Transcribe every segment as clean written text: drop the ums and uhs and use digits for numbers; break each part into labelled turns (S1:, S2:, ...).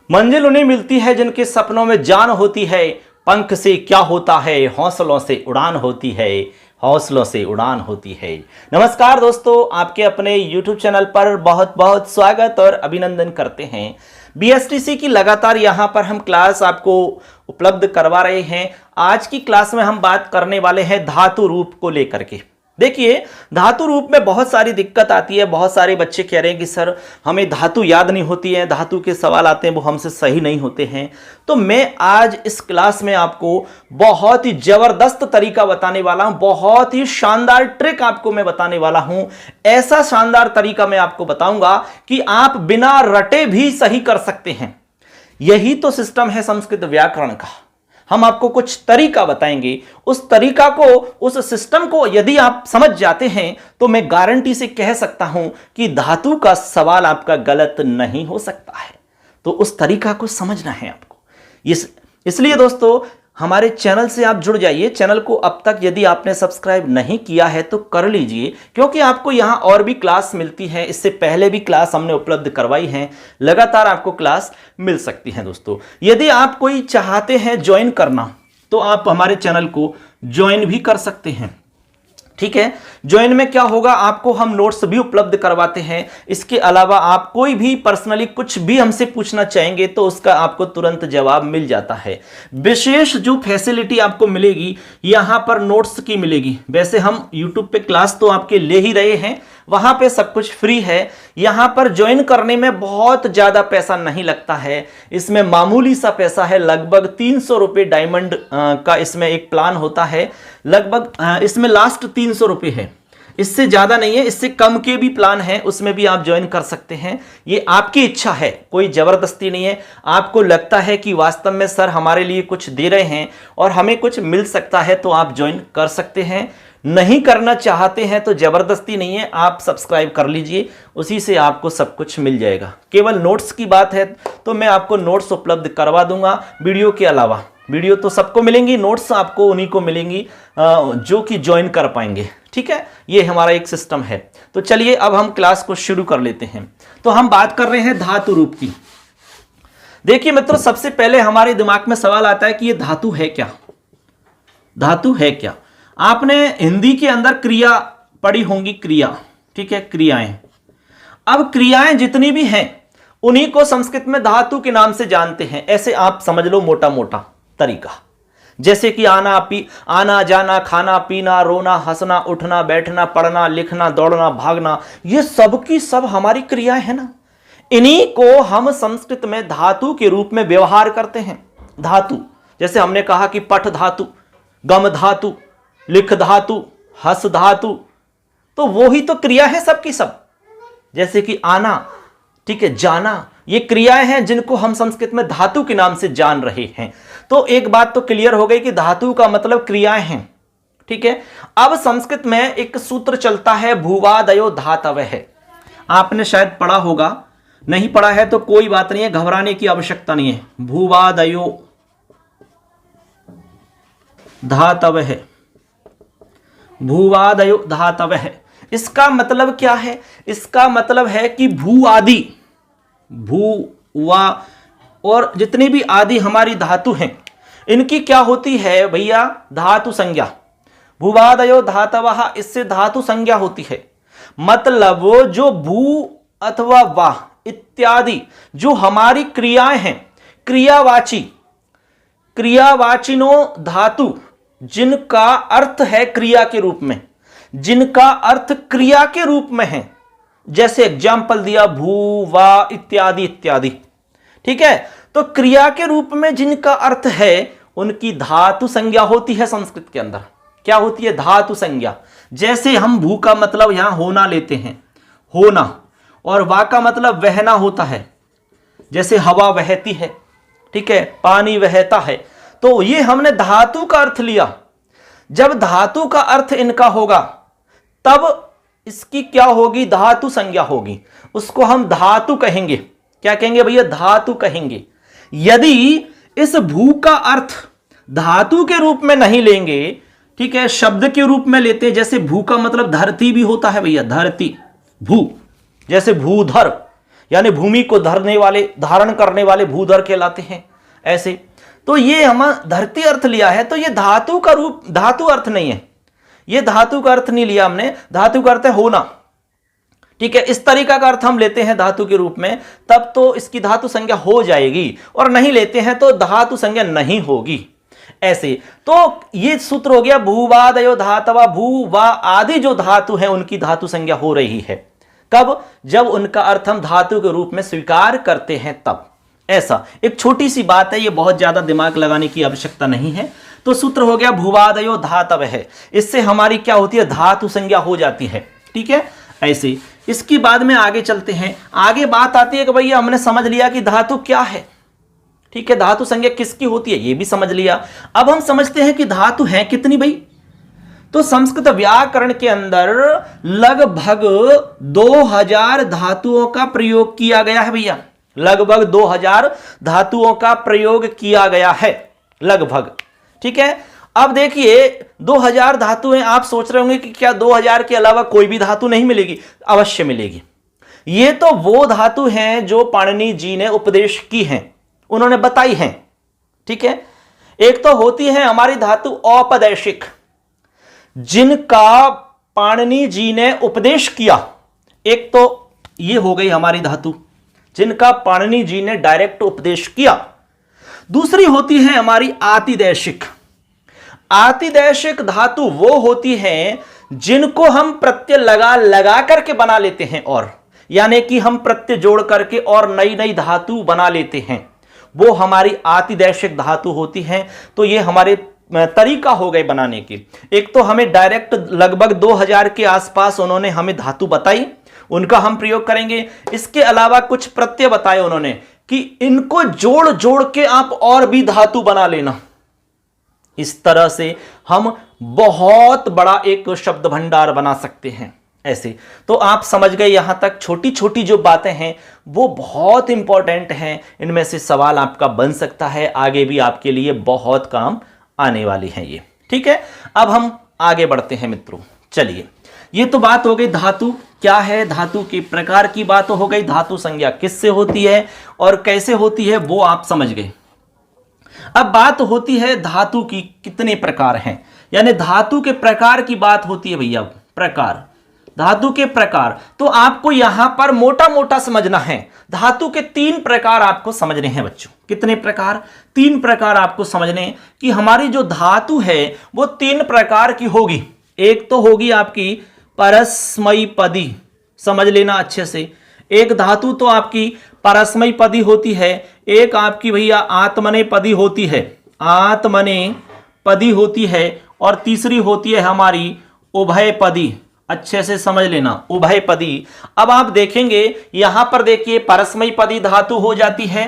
S1: मंजिल उन्हें मिलती है जिनके सपनों में जान होती है। पंख से क्या होता है, हौसलों से उड़ान होती है, हौसलों से उड़ान होती है। नमस्कार दोस्तों, आपके अपने YouTube चैनल पर बहुत बहुत स्वागत और अभिनंदन करते हैं। BSTC की लगातार यहाँ पर हम क्लास आपको उपलब्ध करवा रहे हैं। आज की क्लास में हम बात करने वाले हैं धातु रूप को लेकर के। देखिए, धातु रूप में बहुत सारी दिक्कत आती है। बहुत सारे बच्चे कह रहे हैं कि सर हमें धातु याद नहीं होती है, धातु के सवाल आते हैं वो हमसे सही नहीं होते हैं। तो मैं आज इस क्लास में आपको बहुत ही जबरदस्त तरीका बताने वाला हूं, बहुत ही शानदार ट्रिक आपको मैं बताने वाला हूं। ऐसा शानदार तरीका मैं आपको बताऊंगा कि आप बिना रटे भी सही कर सकते हैं। यही तो सिस्टम है संस्कृत व्याकरण का। हम आपको कुछ तरीका बताएंगे, उस तरीका को, उस सिस्टम को यदि आप समझ जाते हैं तो मैं गारंटी से कह सकता हूं कि धातु का सवाल आपका गलत नहीं हो सकता है। तो उस तरीका को समझना है आपको। इसलिए दोस्तों हमारे चैनल से आप जुड़ जाइए। चैनल को अब तक यदि आपने सब्सक्राइब नहीं किया है तो कर लीजिए, क्योंकि आपको यहां और भी क्लास मिलती है। इससे पहले भी क्लास हमने उपलब्ध करवाई है, लगातार आपको क्लास मिल सकती है। दोस्तों यदि आप कोई चाहते हैं ज्वाइन करना तो आप हमारे चैनल को ज्वाइन भी कर सकते हैं। ठीक है, ज्वाइन में क्या होगा, आपको हम नोट्स भी उपलब्ध करवाते हैं। इसके अलावा आप कोई भी पर्सनली कुछ भी हमसे पूछना चाहेंगे तो उसका आपको तुरंत जवाब मिल जाता है। विशेष जो फैसिलिटी आपको मिलेगी यहां पर नोट्स की मिलेगी। वैसे हम यूट्यूब पे क्लास तो आपके ले ही रहे हैं, वहां पे सब कुछ फ्री है। यहां पर ज्वाइन करने में बहुत ज्यादा पैसा नहीं लगता है, इसमें मामूली सा पैसा है। लगभग 300 रुपये डायमंड का इसमें एक प्लान होता है। लगभग इसमें लास्ट 300 रुपये है, इससे ज्यादा नहीं है। इससे कम के भी प्लान है, उसमें भी आप ज्वाइन कर सकते हैं। ये आपकी इच्छा है, कोई जबरदस्ती नहीं है। आपको लगता है कि वास्तव में सर हमारे लिए कुछ दे रहे हैं और हमें कुछ मिल सकता है तो आप ज्वाइन कर सकते हैं। नहीं करना चाहते हैं तो जबरदस्ती नहीं है, आप सब्सक्राइब कर लीजिए, उसी से आपको सब कुछ मिल जाएगा। केवल नोट्स की बात है तो मैं आपको नोट्स उपलब्ध करवा दूंगा वीडियो के अलावा। वीडियो तो सबको मिलेंगी, नोट्स आपको उन्हीं को मिलेंगी जो कि ज्वाइन कर पाएंगे। ठीक है, ये हमारा एक सिस्टम है। तो चलिए अब हम क्लास को शुरू कर लेते हैं। तो हम बात कर रहे हैं धातु रूप की। देखिए मित्रों, सबसे पहले हमारे दिमाग में सवाल आता है कि ये धातु है क्या। धातु है क्या? आपने हिंदी के अंदर क्रिया पढ़ी होंगी, क्रिया। ठीक है, क्रियाएं। अब क्रियाएं जितनी भी हैं उन्हीं को संस्कृत में धातु के नाम से जानते हैं। ऐसे आप समझ लो मोटा मोटा तरीका। जैसे कि आना जाना, खाना पीना, रोना, हंसना, उठना, बैठना, पढ़ना, लिखना, दौड़ना, भागना, ये सब की सब हमारी क्रियाएं हैं ना। इन्हीं को हम संस्कृत में धातु के रूप में व्यवहार करते हैं। धातु, जैसे हमने कहा कि पठ धातु, गम धातु, लिख धातु, हस धातु, तो वो ही तो क्रिया है सबकी सब। जैसे कि आना, ठीक है, जाना, ये क्रियाएं हैं जिनको हम संस्कृत में धातु के नाम से जान रहे हैं। तो एक बात तो क्लियर हो गई कि धातु का मतलब क्रियाएं हैं। ठीक है, अब संस्कृत में एक सूत्र चलता है, भूवादयो धातवः। आपने शायद पढ़ा होगा, नहीं पढ़ा है तो कोई बात नहीं है, घबराने की आवश्यकता नहीं है। भूवादयो धातवः, भूवादयो धातवः। इसका मतलब क्या है? इसका मतलब है कि भू आदि, भू वा और जितनी भी आदि हमारी धातु हैं इनकी क्या होती है भैया? धातु संज्ञा। भूवादयो धातवः, इससे धातु संज्ञा होती है। मतलब जो भू अथवा वाह इत्यादि जो हमारी क्रियाएं हैं, क्रियावाची, क्रियावाचिनो धातु, जिनका अर्थ है क्रिया के रूप में, जिनका अर्थ क्रिया के रूप में है। जैसे एग्जाम्पल दिया, भू वा इत्यादि इत्यादि। ठीक है, तो क्रिया के रूप में जिनका अर्थ है उनकी धातु संज्ञा होती है संस्कृत के अंदर। क्या होती है? धातु संज्ञा। जैसे हम भू का मतलब यहां होना लेते हैं, होना, और वा का मतलब बहना होता है। जैसे हवा बहती है, ठीक है, पानी बहता है, तो ये हमने धातु का अर्थ लिया। जब धातु का अर्थ इनका होगा तब इसकी क्या होगी? धातु संज्ञा होगी। उसको हम धातु कहेंगे। क्या कहेंगे भैया? धातु कहेंगे। यदि इस भू का अर्थ धातु के रूप में नहीं लेंगे, ठीक है, शब्द के रूप में लेते हैं। जैसे भू का मतलब धरती भी होता है भैया, धरती, भू। जैसे भूधर, यानी भूमि को धारण करने वाले भूधर कहलाते हैं। ऐसे तो ये हम धरती अर्थ लिया है, तो ये धातु का रूप, धातु अर्थ नहीं है, ये धातु का अर्थ नहीं लिया हमने, धातु का अर्थ है होना। ठीक है, इस तरीका का अर्थ हम लेते हैं धातु के रूप में, तब तो इसकी धातु संज्ञा हो जाएगी, और नहीं लेते हैं तो धातु संज्ञा नहीं होगी। ऐसे तो ये सूत्र हो गया भूवादयो धातवा, भू वा आदि जो धातु है उनकी धातु संज्ञा हो रही है। कब? जब उनका अर्थ हम धातु के रूप में स्वीकार करते हैं तब। ऐसा एक छोटी सी बात है, ये बहुत ज्यादा दिमाग लगाने की आवश्यकता नहीं है। तो सूत्र हो गया भूवादयो धातव है, इससे हमारी क्या होती है, धातु संज्ञा हो जाती है। ठीक है, ऐसे इसकी बाद में आगे चलते हैं। आगे बात आती है कि भैया हमने समझ लिया कि धातु क्या है, ठीक है, धातु संज्ञा किसकी होती है ये भी समझ लिया। अब हम समझते हैं कि धातु है कितनी भाई। तो संस्कृत व्याकरण के अंदर लगभग 2000 धातुओं का प्रयोग किया गया है भैया, लगभग 2000 धातुओं का प्रयोग किया गया है लगभग। ठीक है, अब देखिए 2000 धातुएं, आप सोच रहे होंगे कि क्या 2000 के अलावा कोई भी धातु नहीं मिलेगी? अवश्य मिलेगी। ये तो वो धातु हैं जो पाणिनि जी ने उपदेश की हैं, उन्होंने बताई हैं। ठीक है, एक तो होती है हमारी धातु औपदेशिक, जिनका पाणिनि जी ने उपदेश किया। एक तो ये हो गई हमारी धातु जिनका पाणिनि जी ने डायरेक्ट उपदेश किया। दूसरी होती है हमारी आतिदेशिक। आतिदेशिक धातु वो होती है जिनको हम प्रत्यय लगा लगा करके बना लेते हैं, और यानी कि हम प्रत्यय जोड़ करके और नई नई धातु बना लेते हैं, वो हमारी आतिदेशिक धातु होती है। तो ये हमारे तरीका हो गए बनाने की। एक तो हमें डायरेक्ट लगभग 2000 के आसपास उन्होंने हमें धातु बताई, उनका हम प्रयोग करेंगे। इसके अलावा कुछ प्रत्यय बताए उन्होंने कि इनको जोड़ जोड़ के आप और भी धातु बना लेना। इस तरह से हम बहुत बड़ा एक शब्द भंडार बना सकते हैं। ऐसे तो आप समझ गए, यहां तक छोटी छोटी जो बातें हैं वो बहुत इंपॉर्टेंट हैं, इनमें से सवाल आपका बन सकता है, आगे भी आपके लिए बहुत काम आने वाली है ये। ठीक है, अब हम आगे बढ़ते हैं मित्रों। चलिए, ये तो बात हो गई धातु क्या है, धातु के प्रकार की बात हो गई, धातु संज्ञा किससे होती है और कैसे होती है वो आप समझ गए। अब बात होती है धातु की कितने प्रकार हैं, यानी धातु के प्रकार की बात होती है भैया। प्रकार, धातु के प्रकार तो आपको यहां पर मोटा मोटा समझना है। धातु के 3 प्रकार आपको समझने हैं बच्चों। कितने प्रकार? 3 प्रकार आपको समझने कि हमारी जो धातु है वो 3 प्रकार की होगी। एक तो होगी आपकी परस्मैपदी, समझ लेना अच्छे से। एक धातु तो आपकी परस्मैपदी होती है, एक आपकी भैया आत्मनेपदी होती है, आत्मनेपदी होती है, और तीसरी होती है हमारी उभयपदी। अच्छे से समझ लेना, उभयपदी। अब आप देखेंगे यहां पर देखिए परस्मैपदी धातु हो जाती है,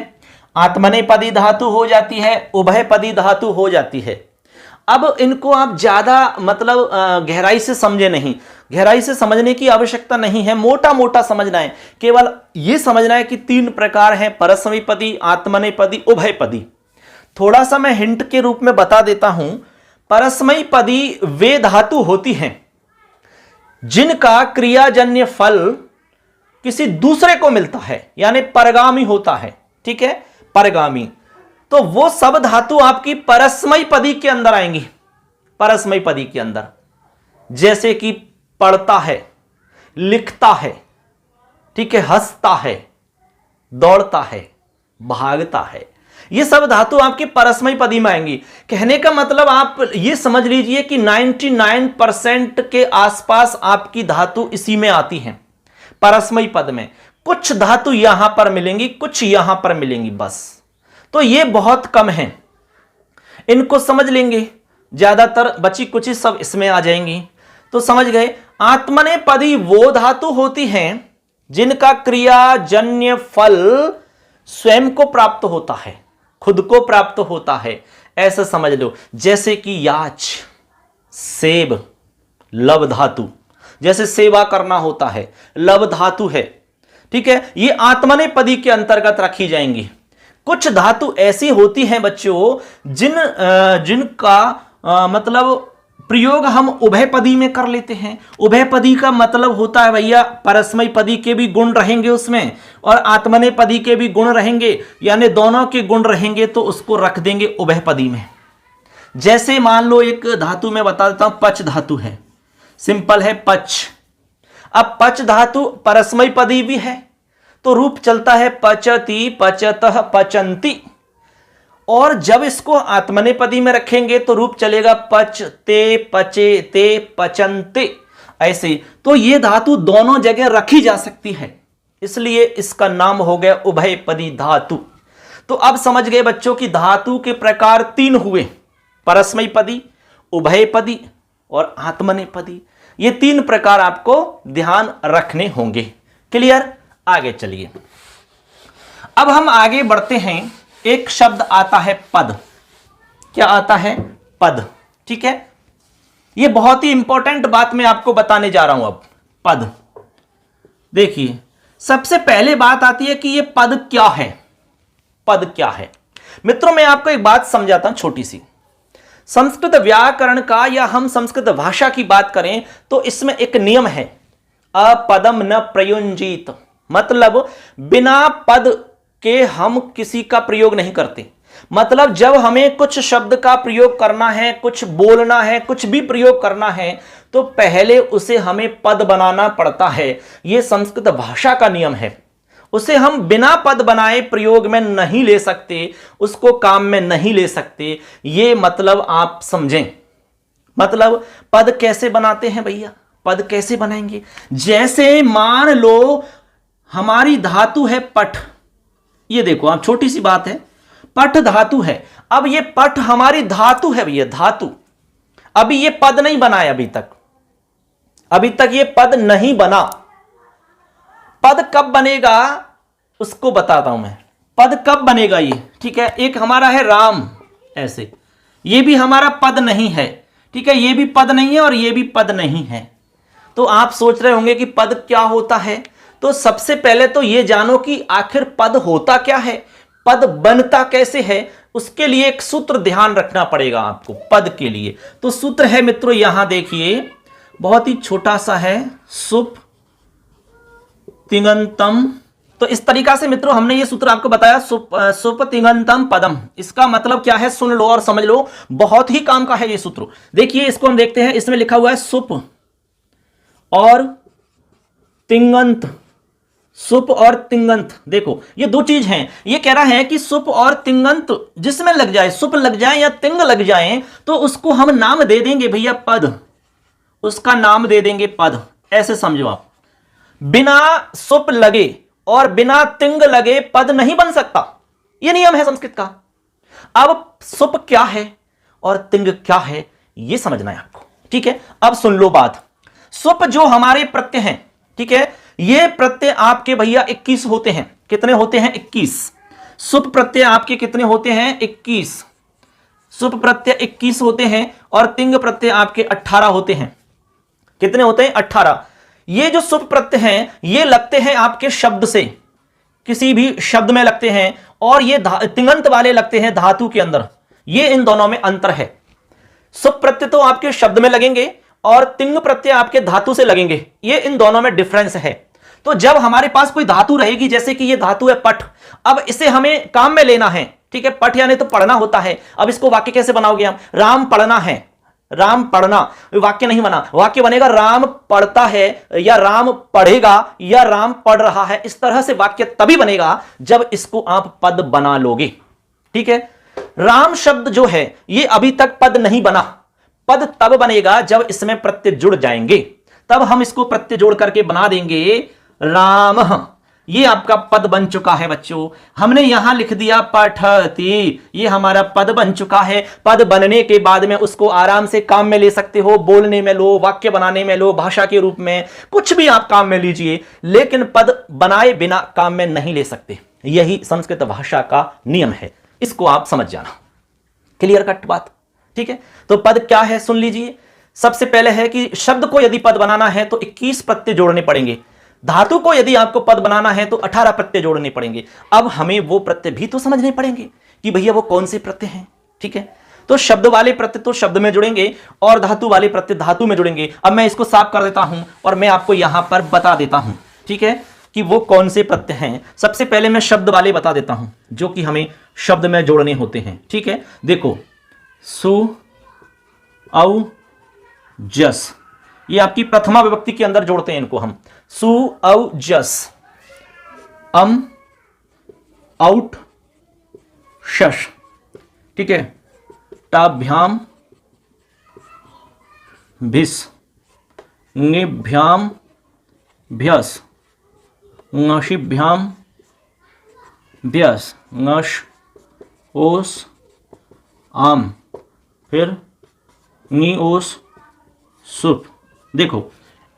S1: आत्मनेपदी धातु हो जाती है, उभयपदी धातु हो जाती है। अब इनको आप ज्यादा मतलब गहराई से समझे नहीं, गहराई से समझने की आवश्यकता नहीं है, मोटा मोटा समझना है। केवल यह समझना है कि 3 प्रकार हैं, परस्मैपदी, आत्मनेपदी, उभयपदी। थोड़ा सा मैं हिंट के रूप में बता देता हूं। परस्मैपदी वे धातु होती हैं जिनका क्रियाजन्य फल किसी दूसरे को मिलता है, यानी परगामी होता है। ठीक है, परगामी। तो वो सब धातु आपकी परस्मैपदी के अंदर आएंगी, परस्मैपदी के अंदर। जैसे कि पढ़ता है, लिखता है, ठीक है, हंसता है, दौड़ता है, भागता है, ये सब धातु आपकी परस्मैपदी में आएंगी। कहने का मतलब आप ये समझ लीजिए कि 99% के आसपास आपकी धातु इसी में आती हैं, परस्मैपद में। कुछ धातु यहां पर मिलेंगी, कुछ यहां पर मिलेंगी, बस। तो ये बहुत कम है, इनको समझ लेंगे, ज्यादातर बची कुछ सब इसमें आ जाएंगी। तो समझ गए, आत्मनेपदी वो धातु होती हैं जिनका क्रियाजन्य फल स्वयं को प्राप्त होता है, खुद को प्राप्त होता है, ऐसा समझ लो। जैसे कि याच, सेब, लव धातु, जैसे सेवा करना होता है, लव धातु है। ठीक है, ये आत्मनेपदी के अंतर्गत रखी जाएंगी। कुछ धातु ऐसी होती हैं बच्चों जिनका मतलब प्रयोग हम उभयपदी में कर लेते हैं। उभयपदी का मतलब होता है भैया परस्मय पदी के भी गुण रहेंगे उसमें और आत्मनेपदी के भी गुण रहेंगे, यानी दोनों के गुण रहेंगे तो उसको रख देंगे उभयपदी में। जैसे मान लो एक धातु में बता देता हूं, पच धातु है, सिंपल है पच। अब पच धातु परस्मय पदी भी है तो रूप चलता है पचति, पचतः, पचंती। और जब इसको आत्मनेपदी में रखेंगे तो रूप चलेगा पचते, पचेते, पचंते, ऐसे। तो ये धातु दोनों जगह रखी जा सकती है, इसलिए इसका नाम हो गया उभयपदी धातु। तो अब समझ गए बच्चों की धातु के प्रकार 3 हुए, परस्मय पदी, उभयपदी और आत्मनेपदी। ये 3 प्रकार आपको ध्यान रखने होंगे। क्लियर? आगे चलिए, अब हम आगे बढ़ते हैं। एक शब्द आता है पद। क्या आता है? पद। ठीक है, यह बहुत ही इंपॉर्टेंट बात मैं आपको बताने जा रहा हूं। अब पद देखिए, सबसे पहले बात आती है कि यह पद क्या है। पद क्या है मित्रों, मैं आपको एक बात समझाता हूं छोटी सी। संस्कृत व्याकरण का या हम संस्कृत भाषा की बात करें तो इसमें एक नियम है, अपदम न प्रयुंजीत, मतलब बिना पद के हम किसी का प्रयोग नहीं करते। मतलब जब हमें कुछ शब्द का प्रयोग करना है, कुछ बोलना है, कुछ भी प्रयोग करना है तो पहले उसे हमें पद बनाना पड़ता है। यह संस्कृत भाषा का नियम है। उसे हम बिना पद बनाए प्रयोग में नहीं ले सकते, उसको काम में नहीं ले सकते। यह मतलब आप समझें। मतलब पद कैसे बनाते हैं भैया? पद कैसे बनाएंगे? जैसे मान लो हमारी धातु है पठ। ये देखो आप, छोटी सी बात है, पठ धातु है। अब ये पठ हमारी धातु है भैया, धातु। अभी ये पद नहीं बना है, अभी तक ये पद नहीं बना। पद कब बनेगा उसको बताता हूं मैं। पद कब बनेगा ये? ठीक है, एक हमारा है राम, ऐसे, ये भी हमारा पद नहीं है। ठीक है, ये भी पद नहीं है और ये भी पद नहीं है। तो आप सोच रहे होंगे कि पद क्या होता है। तो सबसे पहले तो ये जानो कि आखिर पद होता क्या है, पद बनता कैसे है। उसके लिए एक सूत्र ध्यान रखना पड़ेगा आपको पद के लिए। तो सूत्र है मित्रों, यहां देखिए, बहुत ही छोटा सा है, सुप तिङन्तम्। तो इस तरीका से मित्रों हमने ये सूत्र आपको बताया, सुप तिङन्तम् पदम। इसका मतलब क्या है सुन लो और समझ लो, बहुत ही काम का है ये सूत्र। देखिए इसको हम देखते हैं, इसमें लिखा हुआ है सुप और तिङन्त। सुप और तिङन्त, देखो ये 2 चीज हैं। ये कह रहा है कि सुप और तिङन्त जिसमें लग जाए, सुप लग जाए या तिंग लग जाए तो उसको हम नाम दे देंगे भैया पद, उसका नाम दे देंगे पद। ऐसे समझो आप, बिना सुप लगे और बिना तिंग लगे पद नहीं बन सकता। यह नियम है संस्कृत का। अब सुप क्या है और तिंग क्या है यह समझना है आपको। ठीक है, अब सुन लो बात। सुप जो हमारे प्रत्यय हैं, ठीक है, ये प्रत्यय आपके भैया 21 होते हैं। कितने होते हैं? 21। सुप प्रत्यय आपके कितने होते हैं? 21। सुप प्रत्यय 21 होते हैं और तिंग प्रत्यय आपके 18 होते हैं। कितने होते हैं? 18। ये जो सुप प्रत्यय हैं ये लगते हैं आपके शब्द से, किसी भी शब्द में लगते हैं, और ये तिङन्त वाले लगते हैं धातु के अंदर। ये इन दोनों में अंतर है। सुप प्रत्यय तो आपके शब्द में लगेंगे और तिंग प्रत्यय आपके धातु से लगेंगे। ये इन दोनों में डिफरेंस है। तो जब हमारे पास कोई धातु रहेगी, जैसे कि ये धातु है पठ, अब इसे हमें काम में लेना है। ठीक है, पठ यानी तो पढ़ना होता है। अब इसको वाक्य कैसे बनाओगे हम? राम पढ़ना है, राम पढ़ना, वाक्य नहीं बना। वाक्य बनेगा राम पढ़ता है या राम पढ़ेगा या राम पढ़ रहा है। इस तरह से वाक्य तभी बनेगा जब इसको आप पद बना लोगे। ठीक है, राम शब्द जो है ये अभी तक पद नहीं बना। पद तब बनेगा जब इसमें प्रत्यय जुड़ जाएंगे, तब हम इसको प्रत्यय जोड़ करके बना देंगे राम। ये आपका पद बन चुका है बच्चों। हमने यहां लिख दिया पठति, ये हमारा पद बन चुका है। पद बनने के बाद में उसको आराम से काम में ले सकते हो, बोलने में लो, वाक्य बनाने में लो, भाषा के रूप में, कुछ भी आप काम में लीजिए, लेकिन पद बनाए बिना काम में नहीं ले सकते। यही संस्कृत भाषा का नियम है, इसको आप समझ जाना। क्लियर कट बात? ठीक है, तो पद क्या है सुन लीजिए। सबसे पहले है कि शब्द को यदि पद बनाना है तो 21 प्रत्यय जोड़ने पड़ेंगे। धातु को यदि आपको पद बनाना है तो 18 प्रत्यय जोड़ने पड़ेंगे। अब हमें वो प्रत्यय भी तो समझने पड़ेंगे कि भैया वो कौन से प्रत्यय हैं। ठीक है, तो शब्द वाले प्रत्यय तो शब्द में जुड़ेंगे और धातु वाले प्रत्यय धातु में जुड़ेंगे। अब मैं इसको साफ कर देता हूं और मैं आपको यहां पर बता देता हूं, ठीक है, कि वो कौन से प्रत्यय हैं। सबसे पहले मैं शब्द वाले बता देता हूं जो कि हमें शब्द में जोड़ने होते हैं, ठीक है। देखो, सु औ जस, ये आपकी प्रथमा विभक्ति के अंदर जोड़ते हैं इनको हम। सु औ जस, अम आउट शश, ठीक है, टाभ्याम भिस, ङिभ्याम भ्यस, ङशिभ्याम भ्यस, ङश ओस आम, फिर ङी ओस सुप। देखो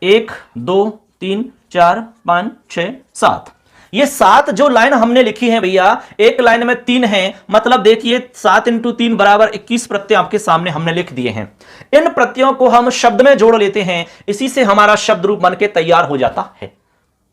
S1: 1 2 3 4 5 6 7, ये 7 जो लाइन हमने लिखी है भैया, एक लाइन में 3 है, मतलब देखिए 7 × 3 = 21 प्रत्यय आपके सामने हमने लिख दिए हैं। इन प्रत्ययों को हम शब्द में जोड़ लेते हैं, इसी से हमारा शब्द रूप बन के तैयार हो जाता है।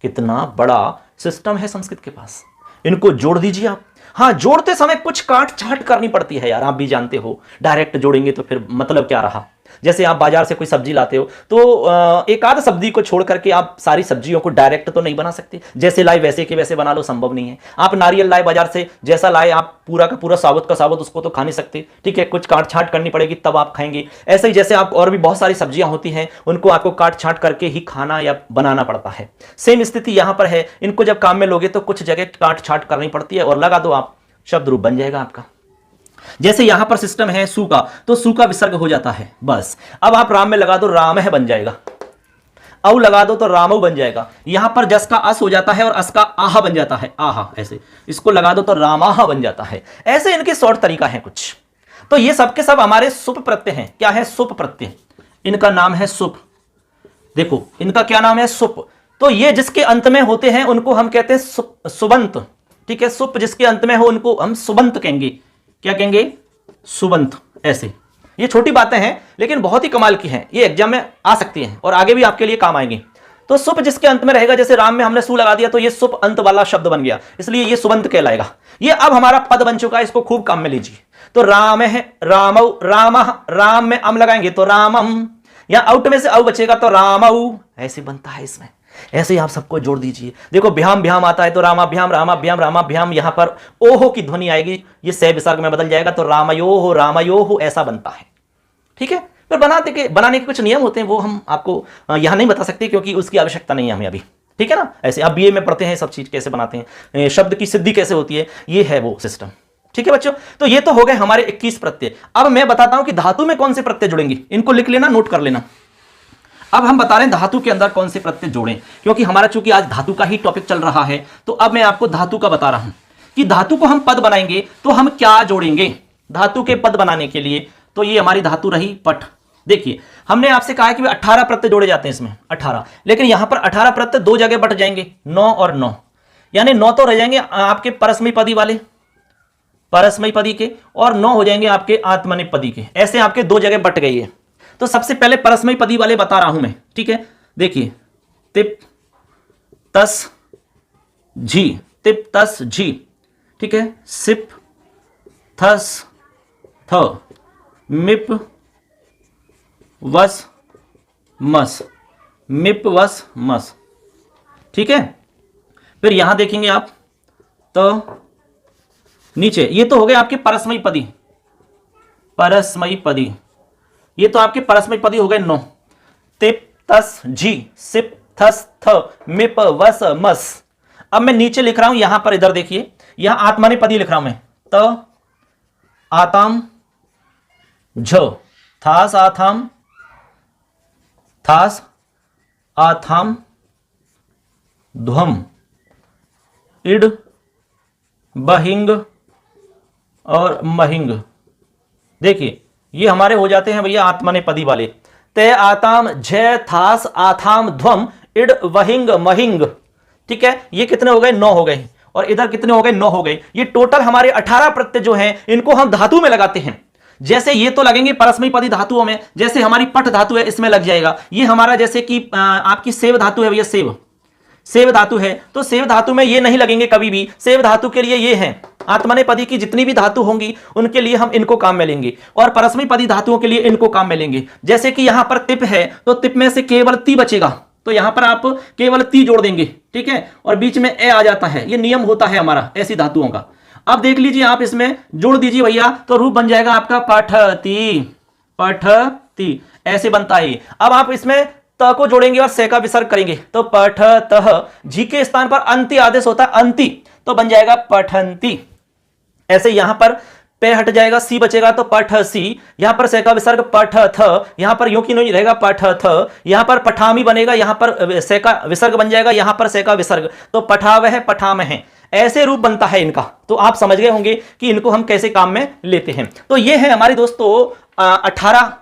S1: कितना बड़ा सिस्टम है संस्कृत के पास, इनको जोड़ दीजिए आप। हाँ, जोड़ते समय कुछ काट छाट करनी पड़ती है यार, आप भी जानते हो। डायरेक्ट जोड़ेंगे तो फिर मतलब क्या रहा। जैसे आप बाजार से कोई सब्जी लाते हो तो एक आध सब्जी को छोड़ करके आप सारी सब्जियों को डायरेक्ट तो नहीं बना सकते। जैसे लाए वैसे के वैसे बना लो, संभव नहीं है। आप नारियल लाए बाजार से, जैसा लाए आप पूरा का पूरा साबुत का साबुत उसको तो खा नहीं सकते, ठीक है, कुछ काट छाट करनी पड़ेगी तब आप खाएंगे। ऐसे ही जैसे आप और भी बहुत सारी सब्जियां होती हैं, उनको आपको काट छाट करके ही खाना या बनाना पड़ता है। सेम स्थिति यहां पर है, इनको जब काम में लोगे तो कुछ जगह काट छाट करनी पड़ती है और लगा दो आप, शब्द रूप बन जाएगा आपका। जैसे यहां पर सिस्टम है सु का, तो सु का विसर्ग हो जाता है बस। अब आप राम में लगा दो, राम है बन जाएगा। औ लगा दो तो रामौ बन जाएगा। यहां पर जस का अस हो जाता है और अस का आहा बन जाता है, आहा। ऐसे इसको लगा दो तो रामाहा बन जाता है। ऐसे इनके शॉर्ट तरीका है कुछ। तो ये सबके सब हमारे सुप प्रत्यय हैं। क्या है? सुप प्रत्यय। इनका नाम है सुप। देखो इनका क्या नाम है? सुप। तो ये जिसके अंत में होते हैं उनको हम कहते हैं सुबंत, ठीक है। सुप जिसके अंत में हो उनको हम सुबंत कहेंगे। क्या कहेंगे? सुबंत। ऐसे ये छोटी बातें हैं लेकिन बहुत ही कमाल की हैं, ये एग्जाम में आ सकती हैं और आगे भी आपके लिए काम आएंगी। तो सुप जिसके अंत में रहेगा, जैसे राम में हमने सु लगा दिया तो ये सुप अंत वाला शब्द बन गया, इसलिए ये सुबंत कहलाएगा। ये अब हमारा पद बन चुका है, इसको खूब काम में लीजिए। तो राम है, रामौ, राम, राम में अम लगाएंगे तो रामम, या आउट में से औ बचेगा तो रामौ, ऐसे बनता है इसमें। ऐसे ही आप सबको जोड़ दीजिए। देखो भ्याम भ्याम आता है तो रामाभ्याम, रामाभ्याम, रामाभ्याम, यहां पर ओहो की ध्वनि आएगी, ये सह विसर्ग में बदल जाएगा तो रामयोहो, रामयोहो, ऐसा बनता है, ठीक है। फिर बनाने के कुछ नियम होते हैं, वो हम आपको यहां नहीं बता सकते क्योंकि उसकी आवश्यकता नहीं है हमें अभी, ठीक है ना। ऐसे आप बीए में पढ़ते हैं सब चीज कैसे बनाते हैं, शब्द की सिद्धि कैसे होती है, ये है वो सिस्टम, ठीक है बच्चों। तो ये तो हो गए हमारे 21 प्रत्यय। अब मैं बताता हूं कि धातु में कौन से प्रत्यय जुड़ेंगे, इनको लिख लेना, नोट कर लेना। अब हम बता रहे हैं धातु के अंदर कौन से प्रत्यय जोड़ें, क्योंकि हमारा चूंकि आज धातु का ही टॉपिक चल रहा है। तो अब मैं आपको धातु का बता रहा हूं कि धातु को हम पद बनाएंगे तो हम क्या जोड़ेंगे। धातु के पद बनाने के लिए तो ये हमारी धातु रही पट। देखिए हमने आपसे कहा कि 18 प्रत्यय जोड़े जाते हैं इसमें, 18, लेकिन यहां पर 18 प्रत्यय दो जगह बट जाएंगे, 9 और 9, यानी 9 तो रह जाएंगे आपके परस्मयी पदी वाले, परस्मयी पदी के, और 9 हो जाएंगे आपके आत्मनेपदी के। ऐसे आपके दो जगह बट गई है। तो सबसे पहले परस्मयी पदी वाले बता रहा हूं मैं, ठीक है। देखिए तिप तस झी, तिप तस झी, ठीक है। सिप थस थ, मिप वस मस, मिप वस मस, ठीक है। फिर यहां देखेंगे आप तो नीचे ये तो हो गए आपके परस्मयी पदी, परस्मयी पदी, ये तो आपके परस्मयी पदी हो गए 9। तिप तस झी, सिप थस थ, मिप वस मस। अब मैं नीचे लिख रहा हूं, यहां पर इधर देखिए, यहां आत्मनेपदी लिख रहा हूं मैं, त आताम झ, थास आथाम, थास आथाम ध्वम, इड बहिंग और महिंग। देखिए ये हमारे हो जाते हैं भैया आत्मनेपदी वाले। ते आताम झ, थास आथाम ध्वम, इड वहिंग महिंग, ठीक है। ये कितने हो गए? 9 हो गए। और इधर कितने हो गए? 9 हो गए। ये टोटल हमारे 18 प्रत्यय जो हैं इनको हम धातु में लगाते हैं। जैसे ये तो लगेंगे परस्मयी पदी धातुओं में, जैसे हमारी पट धातु है इसमें लग जाएगा। ये हमारा जैसे कि आपकी सेव धातु है भैया, सेव धातु है तो सेव धातु में ये नहीं लगेंगे कभी भी। सेव धातु के लिए ये है आत्मनेपदी की जितनी भी धातु होंगी उनके लिए हम इनको काम में लेंगे और परस्मैपदी धातुओं के लिए इनको काम में लेंगे। जैसे कि यहां पर तिप है तो तिप में से केवल ती बचेगा, तो यहां पर आप केवल ती जोड़ देंगे, ठीक है, और बीच में ए आ जाता है। ये नियम होता है हमारा ऐसी धातुओं का। अब देख लीजिए आप इसमें जोड़ दीजिए भैया, तो रूप बन जाएगा आपका पठती, पठती ऐसे बनता है। अब आप इसमें त को जोड़ेंगे और से का विसर्ग करेंगे तो पठतः, जी के स्थान पर अंति आदेश होता है अंति, तो बन जाएगा पठंती। ऐसे यहां पर पे हट जाएगा, सी बचेगा तो पठसी, यहां पर से का विसर्ग पठथ, यहां पर यूं की नहीं रहेगा पठथ, यहां पर पठामी बनेगा, यहां पर से का विसर्ग बन जाएगा, यहां पर से का विसर्ग तो पठावह पठामह, ऐसे रूप बनता है इनका। तो आप समझ गए होंगे कि इनको हम कैसे काम में लेते हैं। तो ये है हमारे दोस्तों 18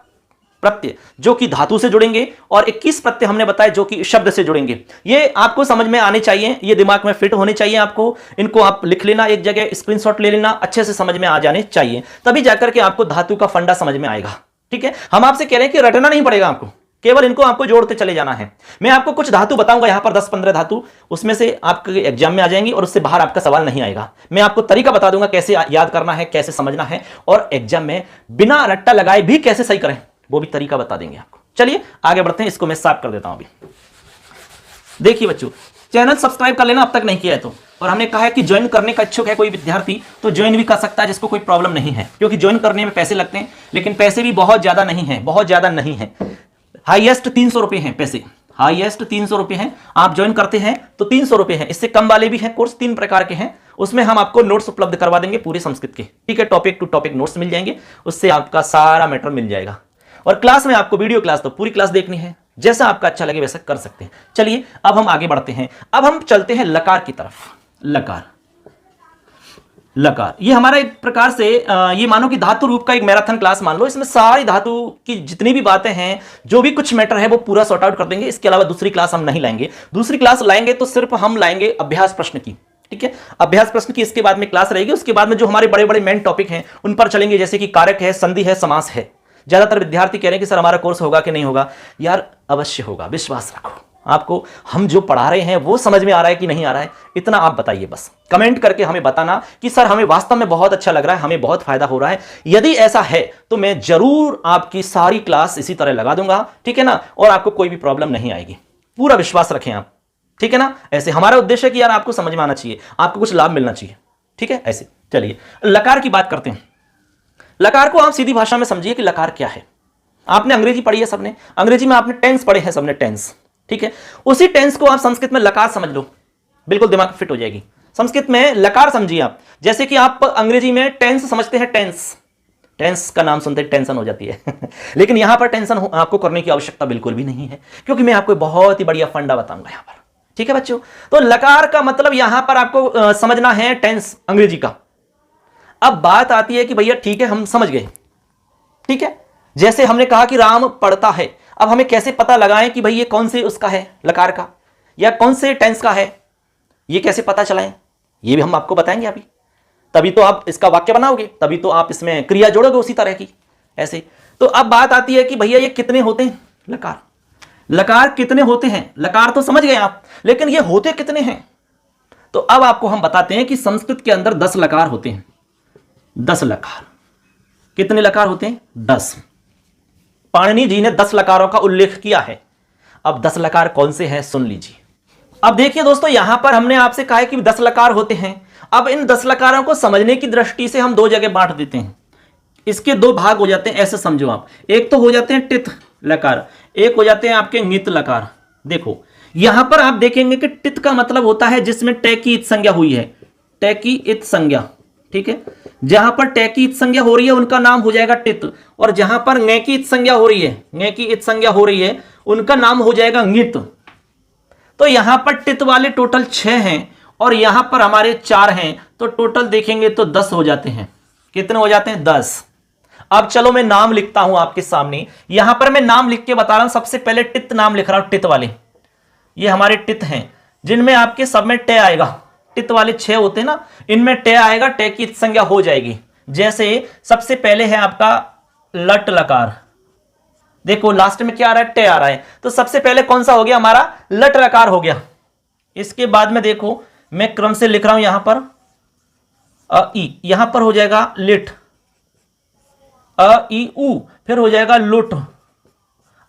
S1: प्रत्यय जो कि धातु से जुड़ेंगे और 21 प्रत्यय हमने बताए जो कि शब्द से जुड़ेंगे। ये आपको समझ में आने चाहिए, ये दिमाग में फिट होने चाहिए आपको। इनको आप लिख लेना, एक जगह स्क्रीनशॉट ले लेना, अच्छे से समझ में आ जाने चाहिए, तभी जाकर के आपको धातु का फंडा समझ में आएगा। ठीक है, हम आपसे कह रहे हैं कि रटना नहीं पड़ेगा आपको, केवल इनको आपको जोड़ते चले जाना है। मैं आपको कुछ धातु बताऊंगा यहां पर 10-15 धातु, उसमें से आपके एग्जाम में आ जाएंगी और उससे बाहर आपका सवाल नहीं आएगा। मैं आपको तरीका बता दूंगा कैसे याद करना है, कैसे समझना है, और एग्जाम में बिना रट्टा लगाए भी कैसे सही करें वो भी तरीका बता देंगे आपको। चलिए आगे बढ़ते हैं, इसको मैं साफ कर देता हूं अभी। देखिए बच्चों, चैनल सब्सक्राइब कर लेना अब तक नहीं किया है तो, और हमने कहा है कि ज्वाइन करने का इच्छुक है कोई विद्यार्थी तो ज्वाइन भी कर सकता है, जिसको कोई प्रॉब्लम नहीं है, क्योंकि ज्वाइन करने में पैसे लगते हैं, लेकिन पैसे भी बहुत ज्यादा नहीं है, बहुत ज्यादा नहीं है। हाईएस्ट 300 रुपए हैं पैसे, हाईएस्ट 300 रुपए हैं। आप ज्वाइन करते हैं तो 300 रुपए हैं। इससे कम वाले भी हैं, कोर्स 3 प्रकार के हैं, उसमें हम आपको नोट्स उपलब्ध करवा देंगे पूरे संस्कृत के, ठीक है, टॉपिक टू टॉपिक नोट्स मिल जाएंगे, उससे आपका सारा मैटर मिल जाएगा। और क्लास में आपको वीडियो क्लास तो पूरी क्लास देखनी है, जैसा आपका अच्छा लगे वैसा कर सकते हैं। चलिए अब हम आगे बढ़ते हैं, अब हम चलते हैं लकार की तरफ। लकार, लकार ये हमारा एक प्रकार से ये मानो कि धातु रूप का एक मैराथन क्लास मान लो। इसमें सारी धातु की जितनी भी बातें हैं, जो भी कुछ मैटर है वो पूरा सॉर्ट आउट कर देंगे। इसके अलावा दूसरी क्लास हम नहीं लाएंगे। दूसरी क्लास लाएंगे तो सिर्फ हम लाएंगे अभ्यास प्रश्न की, ठीक है, अभ्यास प्रश्न की इसके बाद में क्लास रहेगी। उसके बाद में जो हमारे बड़े बड़े मेन टॉपिक हैं उन पर चलेंगे, जैसे कि कारक है, संधि है, समास है। ज्यादातर विद्यार्थी कह रहे हैं कि सर हमारा कोर्स होगा कि नहीं होगा। यार अवश्य होगा, विश्वास रखो। आपको हम जो पढ़ा रहे हैं वो समझ में आ रहा है कि नहीं आ रहा है, इतना आप बताइए बस। कमेंट करके हमें बताना कि सर हमें वास्तव में बहुत अच्छा लग रहा है, हमें बहुत फायदा हो रहा है। यदि ऐसा है तो मैं जरूर आपकी सारी क्लास इसी तरह लगा दूंगा, ठीक है ना, और आपको कोई भी प्रॉब्लम नहीं आएगी। पूरा विश्वास रखें आप, ठीक है ना। ऐसे हमारा उद्देश्य है कि यार आपको समझ में आना चाहिए, आपको कुछ लाभ मिलना चाहिए, ठीक है। ऐसे चलिए लकार की बात करते हैं। लकार को आप सीधी भाषा में समझिए कि लकार क्या है। आपने अंग्रेजी पढ़ी है सबने, अंग्रेजी में आपने टेंस पढ़े हैं सबने, टेंस, ठीक है। उसी टेंस को आप संस्कृत में लकार समझ लो, बिल्कुल दिमाग फिट हो जाएगी। संस्कृत में लकार समझिए आप, जैसे कि आप अंग्रेजी में टेंस समझते हैं, टेंस, टेंस का नाम सुनते टेंशन हो जाती है लेकिन यहां पर टेंशन आपको करने की आवश्यकता बिल्कुल भी नहीं है, क्योंकि मैं आपको बहुत ही बढ़िया फंडा बताऊंगा यहां पर, ठीक है बच्चों। तो लकार का मतलब यहां पर आपको समझना है टेंस अंग्रेजी का। अब बात आती है कि भैया ठीक है हम समझ गए, ठीक है, जैसे हमने कहा कि राम पढ़ता है। अब हमें कैसे पता लगाएं कि भाई ये कौन से उसका है, लकार का, या कौन से टेंस का है, ये कैसे पता चलाएं, ये भी हम आपको बताएंगे अभी। तभी तो आप इसका वाक्य बनाओगे, तभी तो आप इसमें क्रिया जोड़ोगे उसी तरह की, ऐसे। तो अब बात आती है कि भैया ये कितने होते हैं लकार, लकार कितने होते हैं। लकार तो समझ गए आप, लेकिन ये होते कितने हैं। तो अब आपको हम बताते हैं कि संस्कृत के अंदर 10 लकार होते हैं, 10 लकार। कितने लकार होते हैं? 10। पाणिनि जी ने 10 लकारों का उल्लेख किया है। अब 10 लकार कौन से हैं सुन लीजिए। अब देखिए दोस्तों, यहां पर हमने आपसे कहा है कि 10 लकार होते हैं। अब इन 10 लकारों को समझने की दृष्टि से हम 2 जगह बांट देते हैं। इसके 2 भाग हो जाते हैं, ऐसे समझो आप। एक तो हो जाते हैं टित लकार, एक हो जाते हैं आपके ङित लकार। देखो यहां पर आप देखेंगे कि टित का मतलब होता है जिसमें टे की इत संज्ञा हुई है, टे की इत संज्ञा, ठीक है। जहां पर टे की इत संज्ञा हो रही है उनका नाम हो जाएगा टित, और जहां पर ङे की इत संज्ञा हो रही है, ङे की इत संज्ञा हो रही है, उनका नाम हो जाएगा ङित। तो यहां पर टित वाले टोटल 6 हैं और यहां पर हमारे 4 हैं, तो टोटल देखेंगे तो 10 हो जाते हैं। कितने हो जाते हैं? 10। अब चलो मैं नाम लिखता हूं आपके सामने। यहां पर मैं नाम लिख के बता रहा हूं। सबसे पहले टित नाम लिख रहा हूं, टित वाले। ये हमारे टित हैं जिनमें आपके सब में टे आएगा। टित वाले 6 होते हैं ना, इनमें टे आएगा, टे की संज्ञा हो जाएगी। जैसे सबसे पहले है आपका लट लकार। देखो लास्ट में क्या आ रहा है? टे आ रहा है। तो सबसे पहले कौन सा हो गया हमारा? लट लकार हो गया। इसके बाद में देखो मैं क्रम से लिख रहा हूं यहां पर ई, यहां पर हो जाएगा लिट, अ ई उ, फिर हो जाएगा लुट,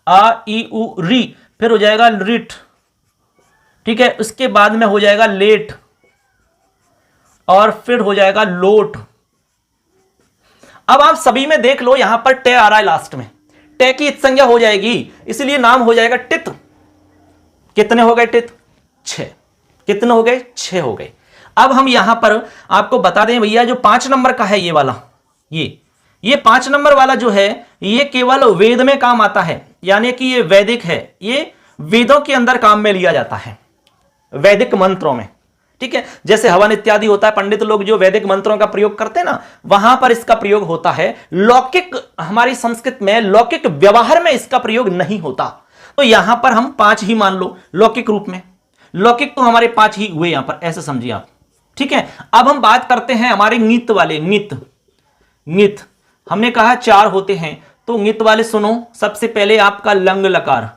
S1: आ ई उ री, फिर हो जाएगा रिट, ठीक है। उसके बाद में हो जाएगा लेट और फिर हो जाएगा लोट। अब आप सभी में देख लो यहां पर टे आ रहा है लास्ट में, टे की संज्ञा हो जाएगी, इसलिए नाम हो जाएगा टित। कितने हो गए टित? 6। कितने हो गए? 6 हो गए। अब हम यहां पर आपको बता दें भैया, जो 5 नंबर का है ये वाला, ये 5 नंबर वाला जो है ये केवल वेद में काम आता है, यानी कि ये वैदिक है, ये वेदों के अंदर काम में लिया जाता है, वैदिक मंत्रों में, ठीक है। जैसे हवन इत्यादि होता है, पंडित लोग जो वैदिक मंत्रों का प्रयोग करते हैं ना, वहां पर इसका प्रयोग होता है। लौकिक, हमारी संस्कृत में लौकिक व्यवहार में इसका प्रयोग नहीं होता, तो यहां पर हम 5 ही मान लो लौकिक रूप में। लौकिक तो हमारे 5 ही हुए यहां पर, ऐसे समझिए आप, ठीक है। अब हम बात करते हैं हमारे नित वाले। नित हमने कहा 4 होते हैं, तो नित वाले सुनो। सबसे पहले आपका लंग लकार,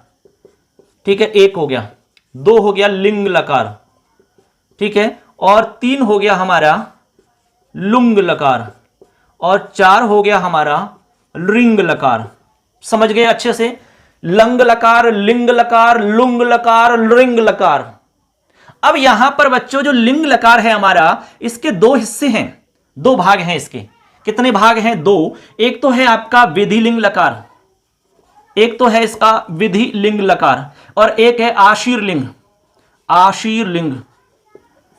S1: ठीक है, 1 हो गया, 2 हो गया लिंग लकार, ठीक है, और 3 हो गया हमारा लुंग लकार, और 4 हो गया हमारा रिंग लकार। समझ गए अच्छे से? लंग लकार, लिंग लकार, लुंग लकार, रिंग लकार। अब यहां पर बच्चों जो लिंग लकार है हमारा, इसके 2 हिस्से हैं, 2 भाग हैं इसके। कितने भाग हैं? 2। एक तो है आपका विधि लिंग लकार, एक तो है इसका विधि लिंग लकार, और एक है आशीर्लिंग। आशीर्लिंग,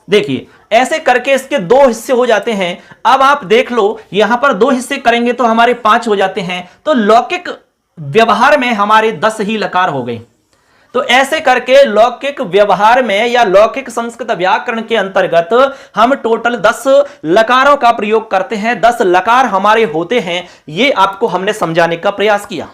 S1: देखिए ऐसे करके इसके 2 हिस्से हो जाते हैं। अब आप देख लो यहां पर 2 हिस्से करेंगे तो हमारे 5 हो जाते हैं, तो लौकिक व्यवहार में हमारे 10 ही लकार हो गए। तो ऐसे करके लौकिक व्यवहार में या लौकिक संस्कृत व्याकरण के अंतर्गत हम टोटल 10 लकारों का प्रयोग करते हैं। 10 लकार हमारे होते हैं, ये आपको हमने समझाने का प्रयास किया।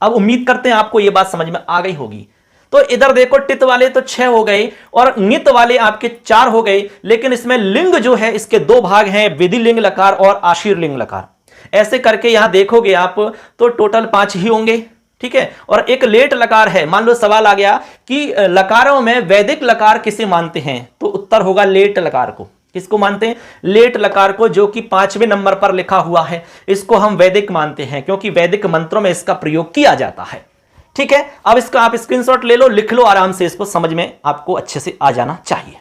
S1: अब उम्मीद करते हैं आपको यह बात समझ में आ गई होगी। तो इधर देखो टित वाले तो 6 हो गए और नित वाले आपके 4 हो गए, लेकिन इसमें लिंग जो है इसके 2 भाग हैं, विधि लिंग लकार और आशीर्लिंग लकार। ऐसे करके यहां देखोगे आप तो टोटल 5 ही होंगे, ठीक है। और एक लेट लकार है। मान लो सवाल आ गया कि लकारों में वैदिक लकार किसे मानते हैं, तो उत्तर होगा लेट लकार को। किसको मानते हैं? लेट लकार को, जो कि 5वें नंबर पर लिखा हुआ है। इसको हम वैदिक मानते हैं क्योंकि वैदिक मंत्रों में इसका प्रयोग किया जाता है, ठीक है। अब इसका आप स्क्रीनशॉट ले लो, लिख लो आराम से, इसको समझ में आपको अच्छे से आ जाना चाहिए।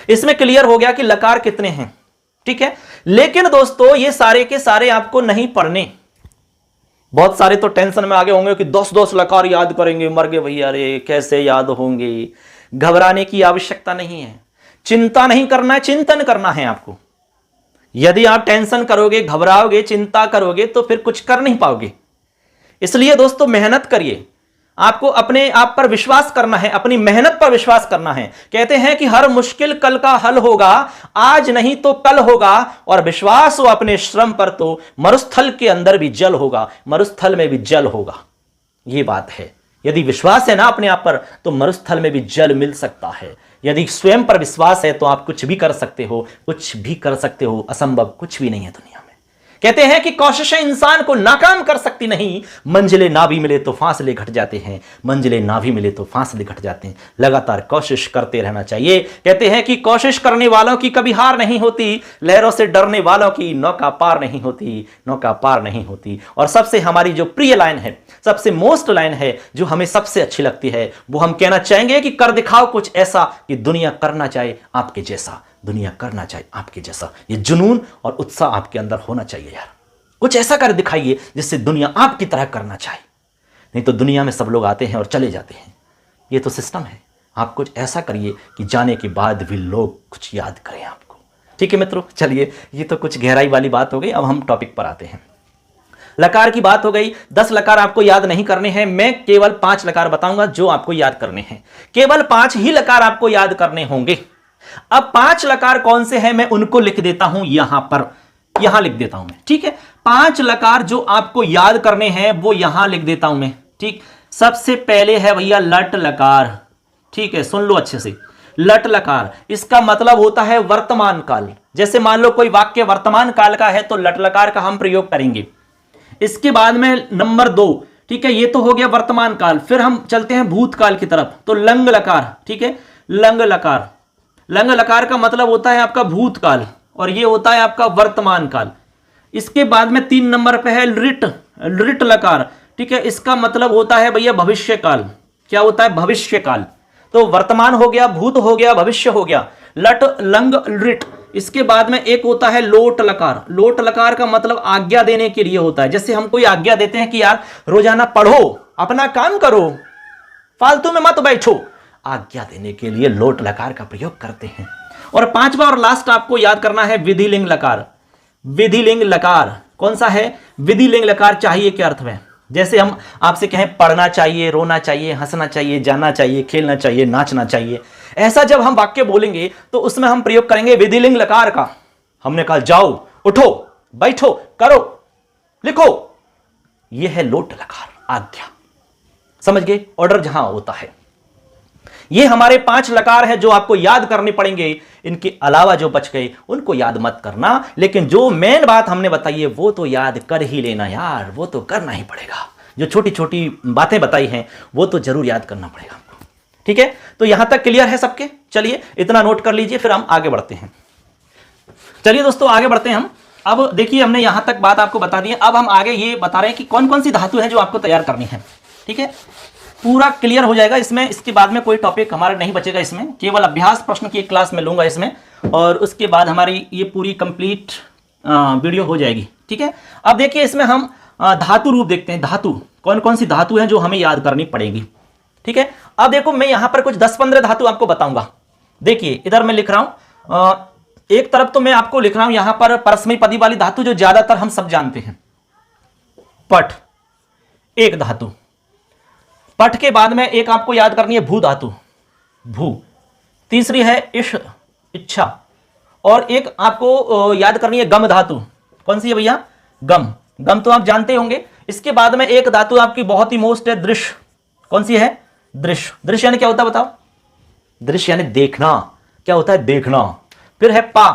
S1: इसमें क्लियर हो गया कि लकार कितने हैं, ठीक है। लेकिन दोस्तों ये सारे के सारे आपको नहीं पढ़ने। बहुत सारे तो टेंशन में आगे होंगे कि 10-10 लकार याद करेंगे, मर गए भैया, अरे कैसे याद होंगे। घबराने की आवश्यकता नहीं है, चिंता नहीं करना है, चिंतन करना है आपको। यदि आप टेंशन करोगे, घबराओगे, चिंता करोगे तो फिर कुछ कर नहीं पाओगे। इसलिए दोस्तों मेहनत करिए, आपको अपने आप पर विश्वास करना है, अपनी मेहनत पर विश्वास करना है। कहते हैं कि हर मुश्किल कल का हल होगा, आज नहीं तो कल होगा, और विश्वास हो अपने श्रम पर तो मरुस्थल के अंदर भी जल होगा, मरुस्थल में भी जल होगा। यह बात है, यदि विश्वास है ना अपने आप पर तो मरुस्थल में भी जल मिल सकता है। यदि स्वयं पर विश्वास है तो आप कुछ भी कर सकते हो, कुछ भी कर सकते हो, असंभव कुछ भी नहीं है दुनिया में। कहते हैं कि कोशिशें इंसान को नाकाम कर सकती नहीं, मंजिलें ना भी मिले तो फासले घट जाते हैं, मंजिलें ना भी मिले तो फासले घट जाते हैं। लगातार कोशिश करते रहना चाहिए। कहते हैं कि कोशिश करने वालों की कभी हार नहीं होती, लहरों से डरने वालों की नौका पार नहीं होती, नौका पार नहीं होती। और सबसे हमारी जो प्रिय लाइन है, सबसे मोस्ट लाइन है, जो हमें सबसे अच्छी लगती है, वो हम कहना चाहेंगे कि कर दिखाओ कुछ ऐसा कि दुनिया करना चाहे आपके जैसा, दुनिया करना चाहे आपके जैसा। ये जुनून और उत्साह आपके अंदर होना चाहिए यार। कुछ ऐसा कर दिखाइए जिससे दुनिया आपकी तरह करना चाहे। नहीं तो दुनिया में सब लोग आते हैं और चले जाते हैं, ये तो सिस्टम है। आप कुछ ऐसा करिए कि जाने के बाद भी लोग कुछ याद करें आपको। ठीक है मित्रों, चलिए ये तो कुछ गहराई वाली बात हो गई। अब हम टॉपिक पर आते हैं। लकार की बात हो गई। 10 लकार आपको याद नहीं करने हैं, मैं केवल 5 लकार बताऊंगा जो आपको याद करने हैं। केवल 5 ही लकार आपको याद करने होंगे। अब 5 लकार कौन से हैं मैं उनको लिख देता हूं, यहां लिख देता हूं मैं, ठीक है। 5 लकार जो आपको याद करने हैं वो यहां लिख देता हूं मैं, ठीक। सबसे पहले है भैया लट लकार, ठीक है, सुन लो अच्छे से। लट लकार, इसका मतलब होता है वर्तमान काल। जैसे मान लो कोई वाक्य वर्तमान काल का है तो लट लकार का हम प्रयोग करेंगे। इसके बाद में नंबर 2, ठीक है, ये तो हो गया वर्तमान काल। फिर हम चलते हैं भूतकाल की तरफ, तो लंग लकार, ठीक है, लंग लकार। लंग लकार का मतलब होता है आपका भूतकाल, और ये होता है आपका वर्तमान काल। इसके बाद में 3 नंबर पे है लिट, लिट लकार, ठीक है, इसका मतलब होता है भैया भविष्य काल। क्या होता है? भविष्य काल। तो वर्तमान हो गया, भूत हो गया, भविष्य हो गया, लट लंग लिट। इसके बाद में एक होता है लोट लकार। लोट लकार का मतलब आज्ञा देने के लिए होता है। जैसे हम कोई आज्ञा देते हैं कि यार रोजाना पढ़ो, अपना काम करो, फालतू में मत बैठो, आज्ञा देने के लिए लोट लकार का प्रयोग करते हैं। और 5वां और लास्ट आपको याद करना है विधिलिंग लकार। विधिलिंग लकार कौन सा है? विधिलिंग लकार चाहिए के अर्थ में। जैसे हम आपसे कहें पढ़ना चाहिए, रोना चाहिए, हंसना चाहिए, जाना चाहिए, खेलना चाहिए, नाचना चाहिए, ऐसा जब हम वाक्य बोलेंगे तो उसमें हम प्रयोग करेंगे विधिलिंग लकार का। हमने कहा जाओ, उठो, बैठो, करो, लिखो, यह है लोट लकार, आज्ञा। समझ गए? ऑर्डर जहां होता है। ये हमारे 5 लकार है जो आपको याद करने पड़ेंगे। इनके अलावा जो बच गए उनको याद मत करना, लेकिन जो मेन बात हमने बताई है वो तो याद कर ही लेना यार, वो तो करना ही पड़ेगा। जो छोटी छोटी बातें बताई हैं वो तो जरूर याद करना पड़ेगा आपको। ठीक है, तो यहां तक क्लियर है सबके? चलिए इतना नोट कर लीजिए, फिर हम आगे बढ़ते हैं। चलिए दोस्तों आगे बढ़ते हैं हम। अब देखिए हमने यहां तक बात आपको बता दी है। अब हम आगे ये बता रहे हैं कि कौन कौन सी धातु है जो आपको तैयार करनी है। ठीक है, पूरा क्लियर हो जाएगा इसमें। इसके बाद में कोई टॉपिक हमारा नहीं बचेगा, इसमें केवल अभ्यास प्रश्न की एक क्लास में लूंगा इसमें, और उसके बाद हमारी ये पूरी कंप्लीट वीडियो हो जाएगी। ठीक है, अब देखिए इसमें हम धातु रूप देखते हैं। धातु कौन कौन सी धातु हैं जो हमें याद करनी पड़ेगी। ठीक है, अब देखो मैं यहां पर कुछ 10-15 धातु आपको बताऊंगा। देखिए इधर मैं लिख रहा हूं, एक तरफ तो मैं आपको लिख रहा हूं यहां पर परस्मय पदी वाली धातु जो ज्यादातर हम सब जानते हैं। पट एक धातु, पट के बाद में एक आपको याद करनी है भू धातु, भू। तीसरी है इश, इच्छा। और एक आपको याद करनी है गम धातु। कौन सी है भैया? गम। गम तो आप जानते होंगे। इसके बाद में एक धातु आपकी बहुत ही मोस्ट है दृश्य। कौन सी है? दृश्य। दृश्य यानी क्या होता है बताओ? दृश्य यानी देखना। क्या होता है? देखना। फिर है पा,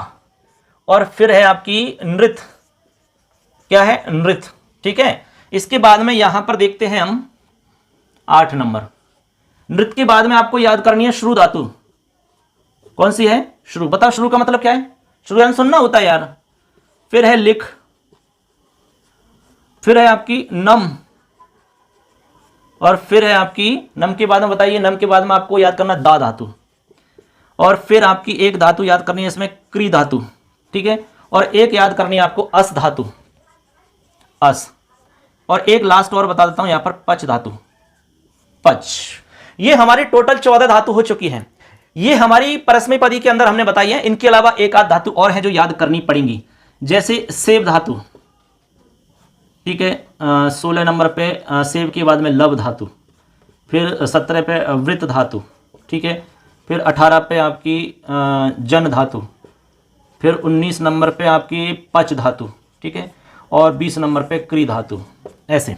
S1: और फिर है आपकी नृत्य। क्या है? नृत्य। ठीक है, इसके बाद में यहां पर देखते हैं हम 8 नंबर। नृत्य के बाद में आपको याद करनी है श्रु धातु। कौन सी है? श्रु। बताओ श्रु का मतलब क्या है? श्रु यानी सुनना होता है यार। फिर है लिख, फिर है आपकी नम, और फिर है आपकी नम के बाद में बताइए, नम के बाद में आपको याद करना दा धातु, और फिर आपकी एक धातु याद करनी है इसमें क्री धातु। ठीक है, और एक याद करनी है आपको अस धातु, अस। और एक लास्ट और बता देता हूं यहां पर पच धातु, पच। ये हमारी टोटल 14 धातु हो चुकी हैं। ये हमारी परस्मय पदी के अंदर हमने बताई है। इनके अलावा एक आध धातु और है जो याद करनी पड़ेंगी, जैसे सेव धातु। ठीक है, 16 नंबर पे सेव के बाद में लव धातु, फिर 17 पे वृत धातु। ठीक है, फिर 18 पे आपकी जन धातु, फिर 19 नंबर पे आपकी पच धातु। ठीक है, और 20 नंबर पे क्री धातु। ऐसे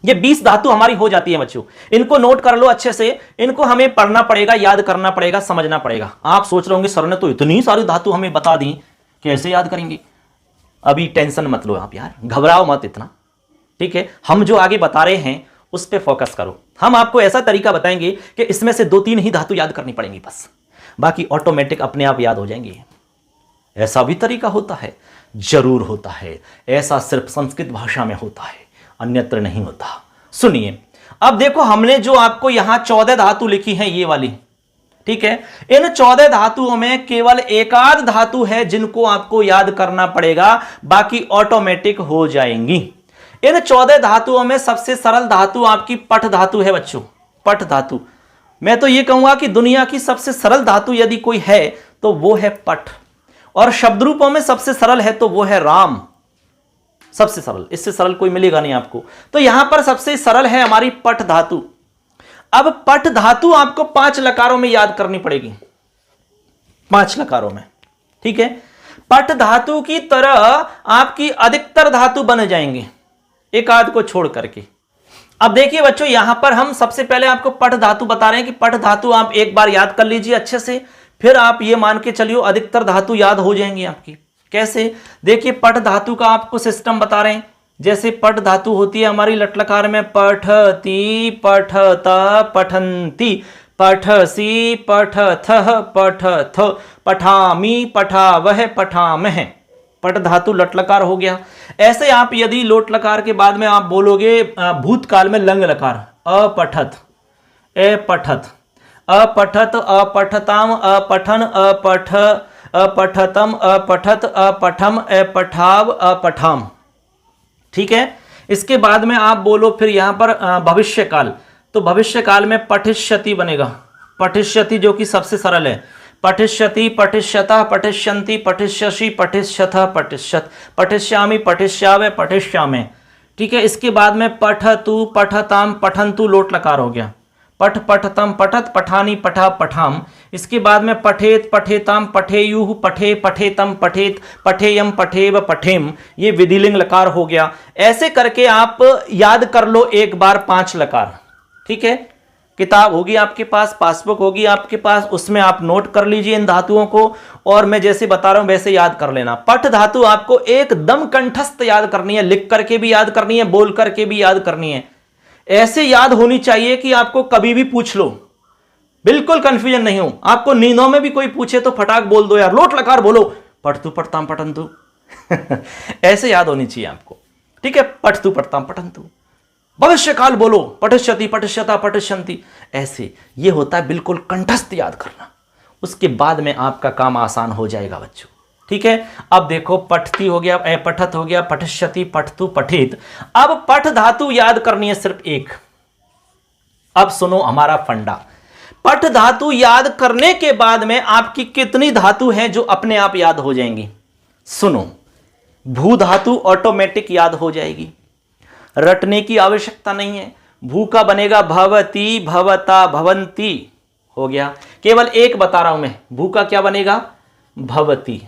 S1: ये 20 धातु हमारी हो जाती है बच्चों। इनको नोट कर लो अच्छे से। इनको हमें पढ़ना पड़ेगा, याद करना पड़ेगा, समझना पड़ेगा। आप सोच रहे होंगे सर ने तो इतनी सारी धातु हमें बता दी, कैसे याद करेंगे? अभी टेंशन मत लो आप यार, घबराओ मत इतना। ठीक है, हम जो आगे बता रहे हैं उस पर फोकस करो। हम आपको ऐसा तरीका बताएंगे कि इसमें से 2-3 ही धातु याद करनी पड़ेंगी बस, बाकी ऑटोमेटिक अपने आप याद हो जाएंगे। ऐसा भी तरीका होता है? जरूर होता है। ऐसा सिर्फ संस्कृत भाषा में होता है, अन्यत्र नहीं होता। सुनिए, अब देखो हमने जो आपको यहां 14 धातु लिखी है ये वाली। ठीक है, इन 14 धातुओं में केवल एक आध धातु है जिनको आपको याद करना पड़ेगा, बाकी ऑटोमेटिक हो जाएंगी। इन 14 धातुओं में सबसे सरल धातु आपकी पट धातु है बच्चों, पट धातु। मैं तो ये कहूंगा कि दुनिया की सबसे सरल धातु यदि कोई है तो वो है पट, और शब्द रूपों में सबसे सरल है तो वो है राम। सबसे सरल, इससे सरल कोई मिलेगा नहीं आपको। तो यहां पर सबसे सरल है हमारी पट धातु। अब पट धातु आपको 5 लकारों में याद करनी पड़ेगी, 5 लकारों में। ठीक है, पट धातु की तरह आपकी अधिकतर धातु बन जाएंगे, एक आध को छोड़ करके। अब देखिए बच्चों, यहां पर हम सबसे पहले आपको पट धातु बता रहे हैं कि पट धातु आप एक बार याद कर लीजिए अच्छे से, फिर आप ये मान के चलिए अधिकतर धातु याद हो जाएंगी आपकी। कैसे? देखिए पट धातु का आपको सिस्टम बता रहे हैं। जैसे पट धातु होती है हमारी लट लकार में, पठती, पठता, पठंती। पठसी पठथः पठथ, पठामी पठावह पठामह, पट धातु लट लकार हो गया। ऐसे आप यदि लोट लकार के बाद में आप बोलोगे भूतकाल में लंग लकार, अपठत अपठत, अपठत अपठताम अपठन अपठ अपठतम अपठत अपठम अपठाव अपठाम, ठीक है। इसके बाद में आप बोलो फिर यहां पर भविष्य काल, तो भविष्य काल में पठिष्यति बनेगा, पठिष्यति जो कि सबसे सरल है, पठिष्यति पठिष्यता पठिष्यन्ति पठिष्यसि पठिष्यथ पठिष्यत, पठिष्यामि पठिष्यावे पठिष्यामे, ठीक है। इसके बाद में पठतु पठताम पठन्तु लोट लकार हो गया, पठ पठतम पठत पठानी पठा पठाम। इसके बाद में पठेत पठेताम पठेयुः पठे पठेतम पठेत पठेयम पठेव पठेम, ये विधिलिंग लकार हो गया। ऐसे करके आप याद कर लो एक बार 5 लकार, ठीक है। किताब होगी आपके पास, पासबुक होगी आपके पास, उसमें आप नोट कर लीजिए इन धातुओं को, और मैं जैसे बता रहा हूं वैसे याद कर लेना। पठ धातु आपको एकदम कंठस्थ याद करनी है, लिख करके भी याद करनी है, बोल करके भी याद करनी है। ऐसे याद होनी चाहिए कि आपको कभी भी पूछ लो, बिल्कुल कंफ्यूजन नहीं हो। आपको नींदों में भी कोई पूछे तो फटाक बोल दो यार, लोट लकार बोलो, पठतु पठताम पठन्तु ऐसे याद होनी चाहिए आपको, ठीक है। पठतु पठताम पठन्तु, भविष्य काल बोलो, पठिष्यति पठिष्यता पठिष्यन्ति, ऐसे ये होता है बिल्कुल कंठस्थ याद करना। उसके बाद में आपका काम आसान हो जाएगा बच्चों, ठीक है। अब देखो पठती हो गया, पठत हो गया, पठिष्यति पठतु पठित। अब पठ धातु याद करनी है सिर्फ एक। अब सुनो हमारा फंडा, पठ धातु याद करने के बाद में आपकी कितनी धातु हैं जो अपने आप याद हो जाएंगी। सुनो, भू धातु ऑटोमेटिक याद हो जाएगी, रटने की आवश्यकता नहीं है। भू का बनेगा भवती भवता भवंती, हो गया। केवल एक बता रहा हूं मैं, भू का क्या बनेगा, भवती,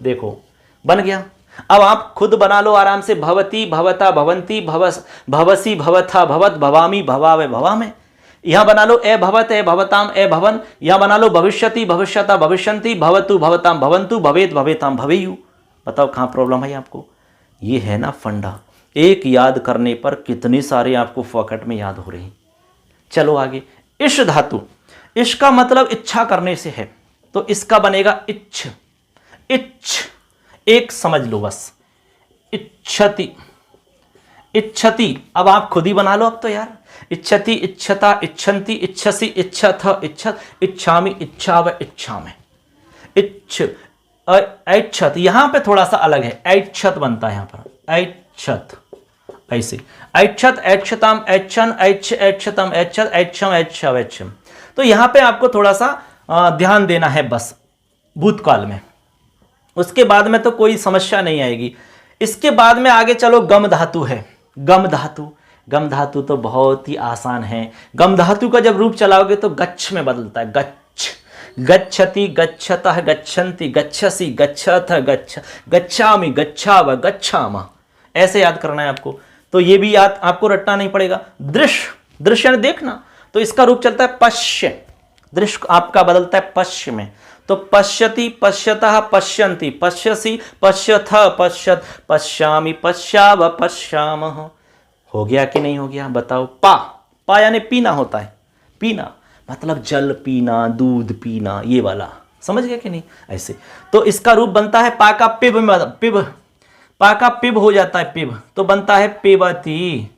S1: देखो बन गया। अब आप खुद बना लो आराम से, भवती भवता भवंती भवस भवसी भवथा भवत भवामी भवावे भवामे। यहां बना लो ए भवत ए भवताम ए भवन, यहां बना लो भविष्यति भविष्यता भविष्यन्ति भवतु भवताम भवन्तु भवेत भवेताम भवेयु। बताओ कहां प्रॉब्लम है आपको। ये है ना फंडा, एक याद करने पर कितने सारे आपको फोकट में याद हो रहे हैं। चलो आगे, इश धातु, इश का मतलब इच्छा करने से है, तो इसका बनेगा इच्छ, इच्छ, एक समझ लो बस, इच्छति इच्छति। अब आप खुद ही बना लो अब तो यार, इच्छति इच्छता इच्छन्ति इच्छसि इच्छथ इच्छत इच्छामि इच्छाव इच्छामे, इच्छ ऐच्छत। यहां पे थोड़ा सा अलग है, ऐच्छत बनता है यहां पर, ऐच्छत ऐसे, ऐच्छत ऐच्छताम ऐच्छन ऐच्छ ऐच्छतम ऐच्छत ऐच्छम ऐच्छव ऐच्छम। तो यहां पे आपको थोड़ा सा ध्यान देना है बस भूतकाल में, उसके बाद में तो कोई समस्या नहीं आएगी। इसके बाद में आगे चलो, गम धातु है, गम धातु। गम धातु तो बहुत ही आसान है। गम धातु का जब रूप चलाओगे तो गच्छ में बदलता है, गच्छ, गच्छति गच्छतः गच्छन्ति गच्छसि गच्छथ गच्छ गच्छामि गच्छाव गच्छामा, ऐसे याद करना है आपको। तो ये भी याद आपको रटना नहीं पड़ेगा। दृश्य, दृश्य देखना, तो इसका रूप चलता है पश्य, दृश्य आपका बदलता है पश्य में, तो पश्यति पश्यतः पश्यन्ति पश्यसि पश्यथ पश्यत पश्यामि पश्याव पश्यामः। हो गया कि नहीं हो गया बताओ। पा, पा यानी पीना होता है, पीना मतलब जल पीना, दूध पीना, ये वाला समझ गया कि नहीं। ऐसे तो इसका रूप बनता है पा का पिब, पिब, पा का पिब हो जाता है पिब, तो बनता है पिबती,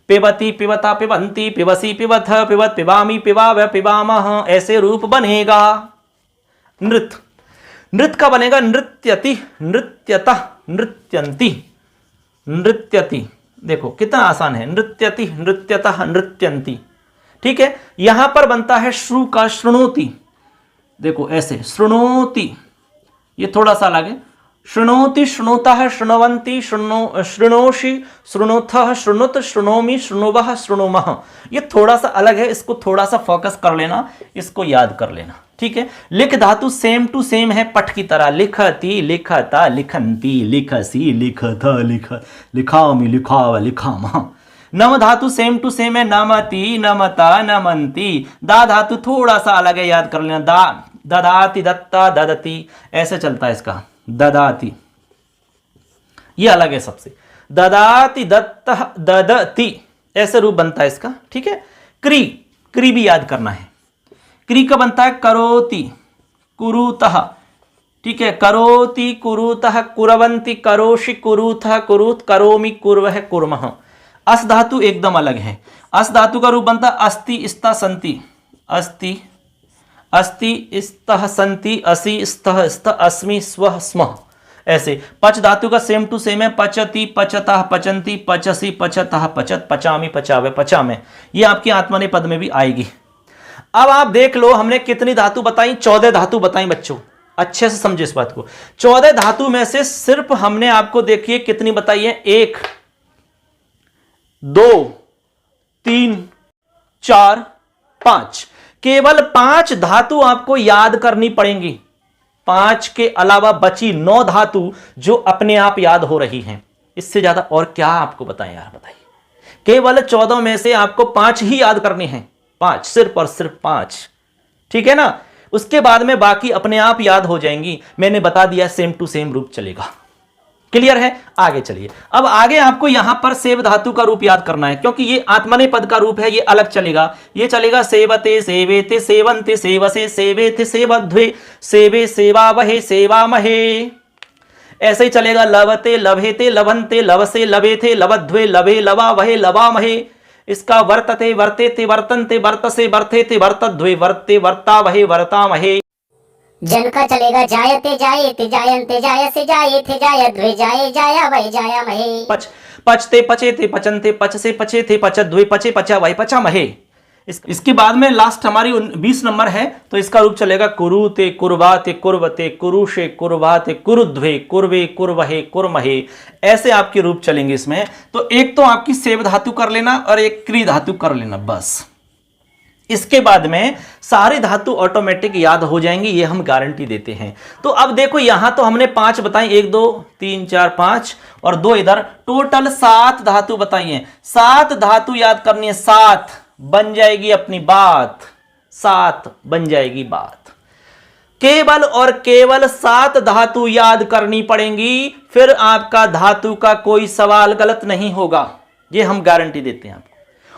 S1: पिबती पिबता पिबंती पिबसी पिबथ पिबत पिबामी पिबाव पिबामः, ऐसे रूप बनेगा। नृत्य, नृत्य का बनेगा नृत्यति नृत्यतः नृत्यन्ति नृत्यति। देखो कितना आसान है, नृत्यति नृत्यतः नृत्यन्ति, ठीक है। यहां पर बनता है श्रु का शृणोति, देखो ऐसे शृणोति, ये थोड़ा सा अलग है। शृणोति शृणोतः शृण्वन्ति शृणोषि शृणोथः शृणुत शृणोमि शृणुवः शृणुमः, ये थोड़ा सा अलग है, इसको थोड़ा सा फोकस कर लेना, इसको याद कर लेना, ठीक है। लिख धातु सेम टू सेम है पठ की तरह, लिखति लिखता लिखन्ति लिखसि लिखथ लिख लिखामि लिखाव लिखामः। नम धातु सेम टू सेम है, नमति नमता नमन्ति। दा धातु थोड़ा सा अलग है, याद कर लेना, दा ददाति दत्ता ददति, ऐसे चलता है इसका, ददाति, ये अलग है सबसे, ददाति दत्तः ददति, ऐसे रूप बनता है इसका, ठीक है। क्री, क्री भी याद करना है, क्री का बनता है करोति, कुरुतः, ठीक है, करोति, कुरुतः, कुर्वन्ति, करोषि, कुरुतः, कुरुत, करोमि, कुर्वः, कुर्मः। अस धातु एकदम अलग है। अस धातु का रूप बनता है अस्ति, स्था, सन्ति, अस्ति, अस्ति, स्तः, सन्ति, असि, स्तः, स्त, अस्मि, स्वः, स्मः। ऐसे पच धातु का सेम टू सेम है, पचति, पचतः, पचन्ति, पचसि, पचतः, पचत, पचामि, पचावे, पचामे। ये आपकी आत्मनेपद में भी आएगी। अब आप देख लो हमने कितनी धातु बताई, 14 धातु बताई बच्चों, अच्छे से समझे इस बात को। 14 धातु में से सिर्फ हमने आपको देखिए कितनी बताई है, 1 2 3 4 5, केवल 5 धातु आपको याद करनी पड़ेंगी। 5 के अलावा बची 9 धातु जो अपने आप याद हो रही हैं। इससे ज्यादा और क्या आपको बताएं यार, बताइए। केवल 14 में से आपको 5 ही याद करनी है, 5, सिर्फ और सिर्फ 5, ठीक है ना। उसके बाद में बाकी अपने आप याद हो जाएंगी। मैंने बता दिया सेम टू सेम रूप चलेगा। क्लियर है? आगे चलिए। अब आगे आपको यहां पर सेव धातु का रूप याद करना है, क्योंकि ये आत्मनेपद का रूप है, ये अलग चलेगा। ये चलेगा सेवते, सेवेते, सेवन्ते, सेवसे, सेवेते, सेवध्वे, सेवे, सेवावहे, सेवामहे। ऐसे ही चलेगा लवते, लभेते, लभन्ते, लवसे, लवेथे, लवध्वे, लभे, लवावहे, लवामहे। इसका वर्तते, वर्तेते, वर्तन्ते, वर्तसे, वर्तेते, वर्तध्वे, वर्ते, वर्तावहे, वर्तामहे।
S2: जन का चलेगा जायते, जायेते, जायन्ते, जायसे, जायेथे, जायध्वे, जाये, जायावहे, जायामहे।
S1: पचते, पचेते, पचन्ते, पचसे, पचेथे, पचध्वे, पचे, पचावहे, पचामहे। इसके बाद में लास्ट हमारी 20 नंबर है, तो इसका रूप चलेगा कुरुते, कुर्वाते, कुर्वते, कुरुषे, कुर्वाते, कुरुध्वे, कुर्वे, कुर्वहे, कुर्महे। ऐसे आपके रूप चलेंगे इसमें। तो एक तो आपकी सेव धातु कर लेना और एक क्री धातु कर लेना, बस। इसके बाद में सारी धातु ऑटोमेटिक याद हो जाएंगी, ये हम गारंटी देते हैं। तो अब देखो यहां तो हमने 5 बताई, 1 2 3 4 5 और 2 इधर, टोटल 7 धातु बताई हैं। 7 धातु याद करनी है, 7 बन जाएगी अपनी बात, 7 बन जाएगी बात। केवल और केवल 7 धातु याद करनी पड़ेंगी, फिर आपका धातु का कोई सवाल गलत नहीं होगा, ये हम गारंटी देते हैं आपको।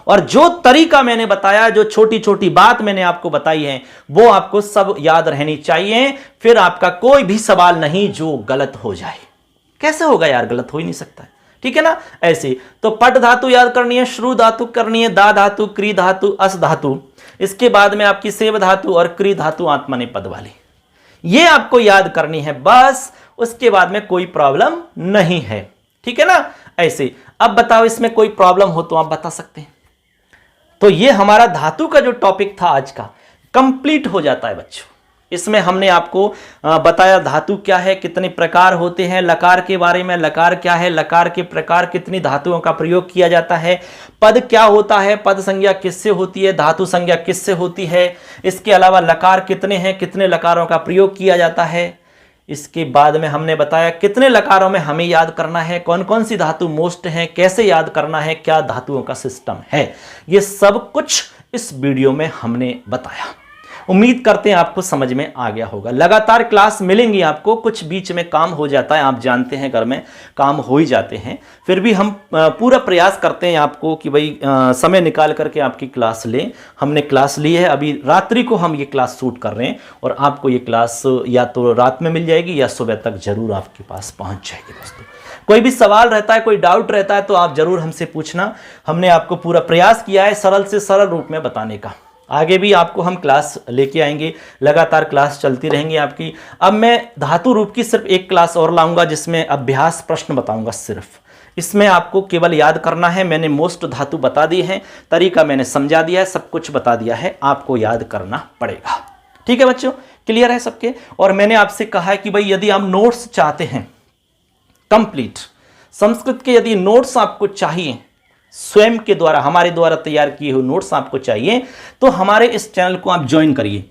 S1: और जो तरीका मैंने बताया, जो छोटी छोटी बात मैंने आपको बताई है, वो आपको सब याद रहनी चाहिए, फिर आपका कोई भी सवाल नहीं जो गलत हो जाए। कैसे होगा यार, गलत हो ही नहीं सकता, ठीक है ना। ऐसे तो पट धातु याद करनी है, श्रु धातु करनी है, दा धातु, क्री धातु, अस धातु। इसके बाद में आपकी सेव धातु और क्री धातु आत्मनेपद वाली, ये आपको याद करनी है बस। उसके बाद में कोई प्रॉब्लम नहीं है, ठीक है ना। ऐसे अब बताओ इसमें कोई प्रॉब्लम हो तो आप बता सकते हैं। तो ये हमारा धातु का जो टॉपिक था आज का कंप्लीट हो जाता है बच्चों। इसमें हमने आपको बताया धातु क्या है, कितने प्रकार होते हैं, लकार के बारे में, लकार क्या है, लकार के प्रकार, कितनी धातुओं का प्रयोग किया जाता है, पद क्या होता है, पद संज्ञा किससे होती है, धातु संज्ञा किससे होती है। इसके अलावा लकार कितने हैं, कितने लकारों का प्रयोग किया जाता है। इसके बाद में हमने बताया कितने लकारों में हमें याद करना है, कौन कौन सी धातु मोस्ट है, कैसे याद करना है, क्या धातुओं का सिस्टम है। ये सब कुछ इस वीडियो में हमने बताया। उम्मीद करते हैं आपको समझ में आ गया होगा। लगातार क्लास मिलेंगी आपको, कुछ बीच में काम हो जाता है, आप जानते हैं घर में काम हो ही जाते हैं, फिर भी हम पूरा प्रयास करते हैं आपको कि भाई समय निकाल करके आपकी क्लास लें। हमने क्लास ली है, अभी रात्रि को हम ये क्लास शूट कर रहे हैं और आपको ये क्लास या तो रात में मिल जाएगी या सुबह तक जरूर आपके पास पहुँच जाएगी। दोस्तों कोई भी सवाल रहता है, कोई डाउट रहता है तो आप जरूर हमसे पूछना। हमने आपको पूरा प्रयास किया है सरल से सरल रूप में बताने का। आगे भी आपको हम क्लास लेके आएंगे, लगातार क्लास चलती रहेंगी आपकी। अब मैं धातु रूप की सिर्फ एक क्लास और लाऊंगा जिसमें अभ्यास प्रश्न बताऊंगा सिर्फ। इसमें आपको केवल याद करना है। मैंने मोस्ट धातु बता दी है, तरीका मैंने समझा दिया है, सब कुछ बता दिया है, आपको याद करना पड़ेगा। ठीक है बच्चों, क्लियर है सबके। और मैंने आपसे कहा है कि भाई यदि आप नोट्स चाहते हैं कंप्लीट संस्कृत के, यदि नोट्स आपको चाहिए स्वयं के द्वारा, हमारे द्वारा तैयार किए हुए नोट्स आपको चाहिए, तो हमारे इस चैनल को आप ज्वाइन करिए।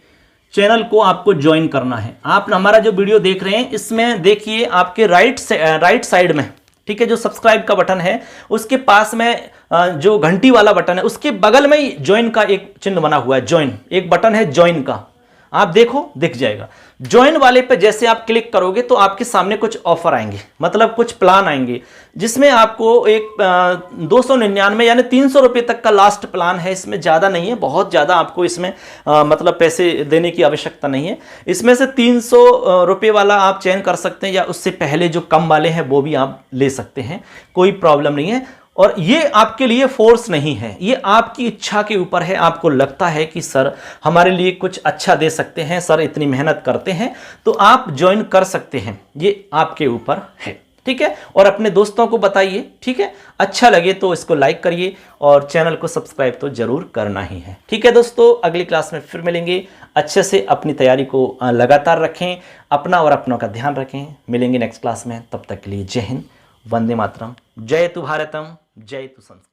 S1: चैनल को आपको ज्वाइन करना है। आप हमारा जो वीडियो देख रहे हैं इसमें देखिए आपके राइट साइड में, ठीक है, जो सब्सक्राइब का बटन है उसके पास में जो घंटी वाला बटन है उसके बगल में ही ज्वाइन का एक चिन्ह बना हुआ है। ज्वाइन एक बटन है ज्वाइन का, आप देखो दिख जाएगा। ज्वाइन वाले पे जैसे आप क्लिक करोगे तो आपके सामने कुछ ऑफर आएंगे, मतलब कुछ प्लान आएंगे, जिसमें आपको एक 299 यानी 300 रुपये तक का लास्ट प्लान है। इसमें ज़्यादा नहीं है, बहुत ज़्यादा आपको इसमें मतलब पैसे देने की आवश्यकता नहीं है। इसमें से 300 रुपये वाला आप चयन कर सकते हैं, या उससे पहले जो कम वाले हैं वो भी आप ले सकते हैं, कोई प्रॉब्लम नहीं है। और ये आपके लिए फोर्स नहीं है, ये आपकी इच्छा के ऊपर है। आपको लगता है कि सर हमारे लिए कुछ अच्छा दे सकते हैं, सर इतनी मेहनत करते हैं, तो आप ज्वाइन कर सकते हैं, ये आपके ऊपर है, ठीक है। और अपने दोस्तों को बताइए, ठीक है। अच्छा लगे तो इसको लाइक करिए और चैनल को सब्सक्राइब तो जरूर करना ही है, ठीक है दोस्तों। अगली क्लास में फिर मिलेंगे। अच्छे से अपनी तैयारी को लगातार रखें, अपना और अपनों का ध्यान रखें। मिलेंगे नेक्स्ट क्लास में, तब तक के लिए जय हिंद, वंदे मातरम, जय तु भारतम, जय तु संस्कृत।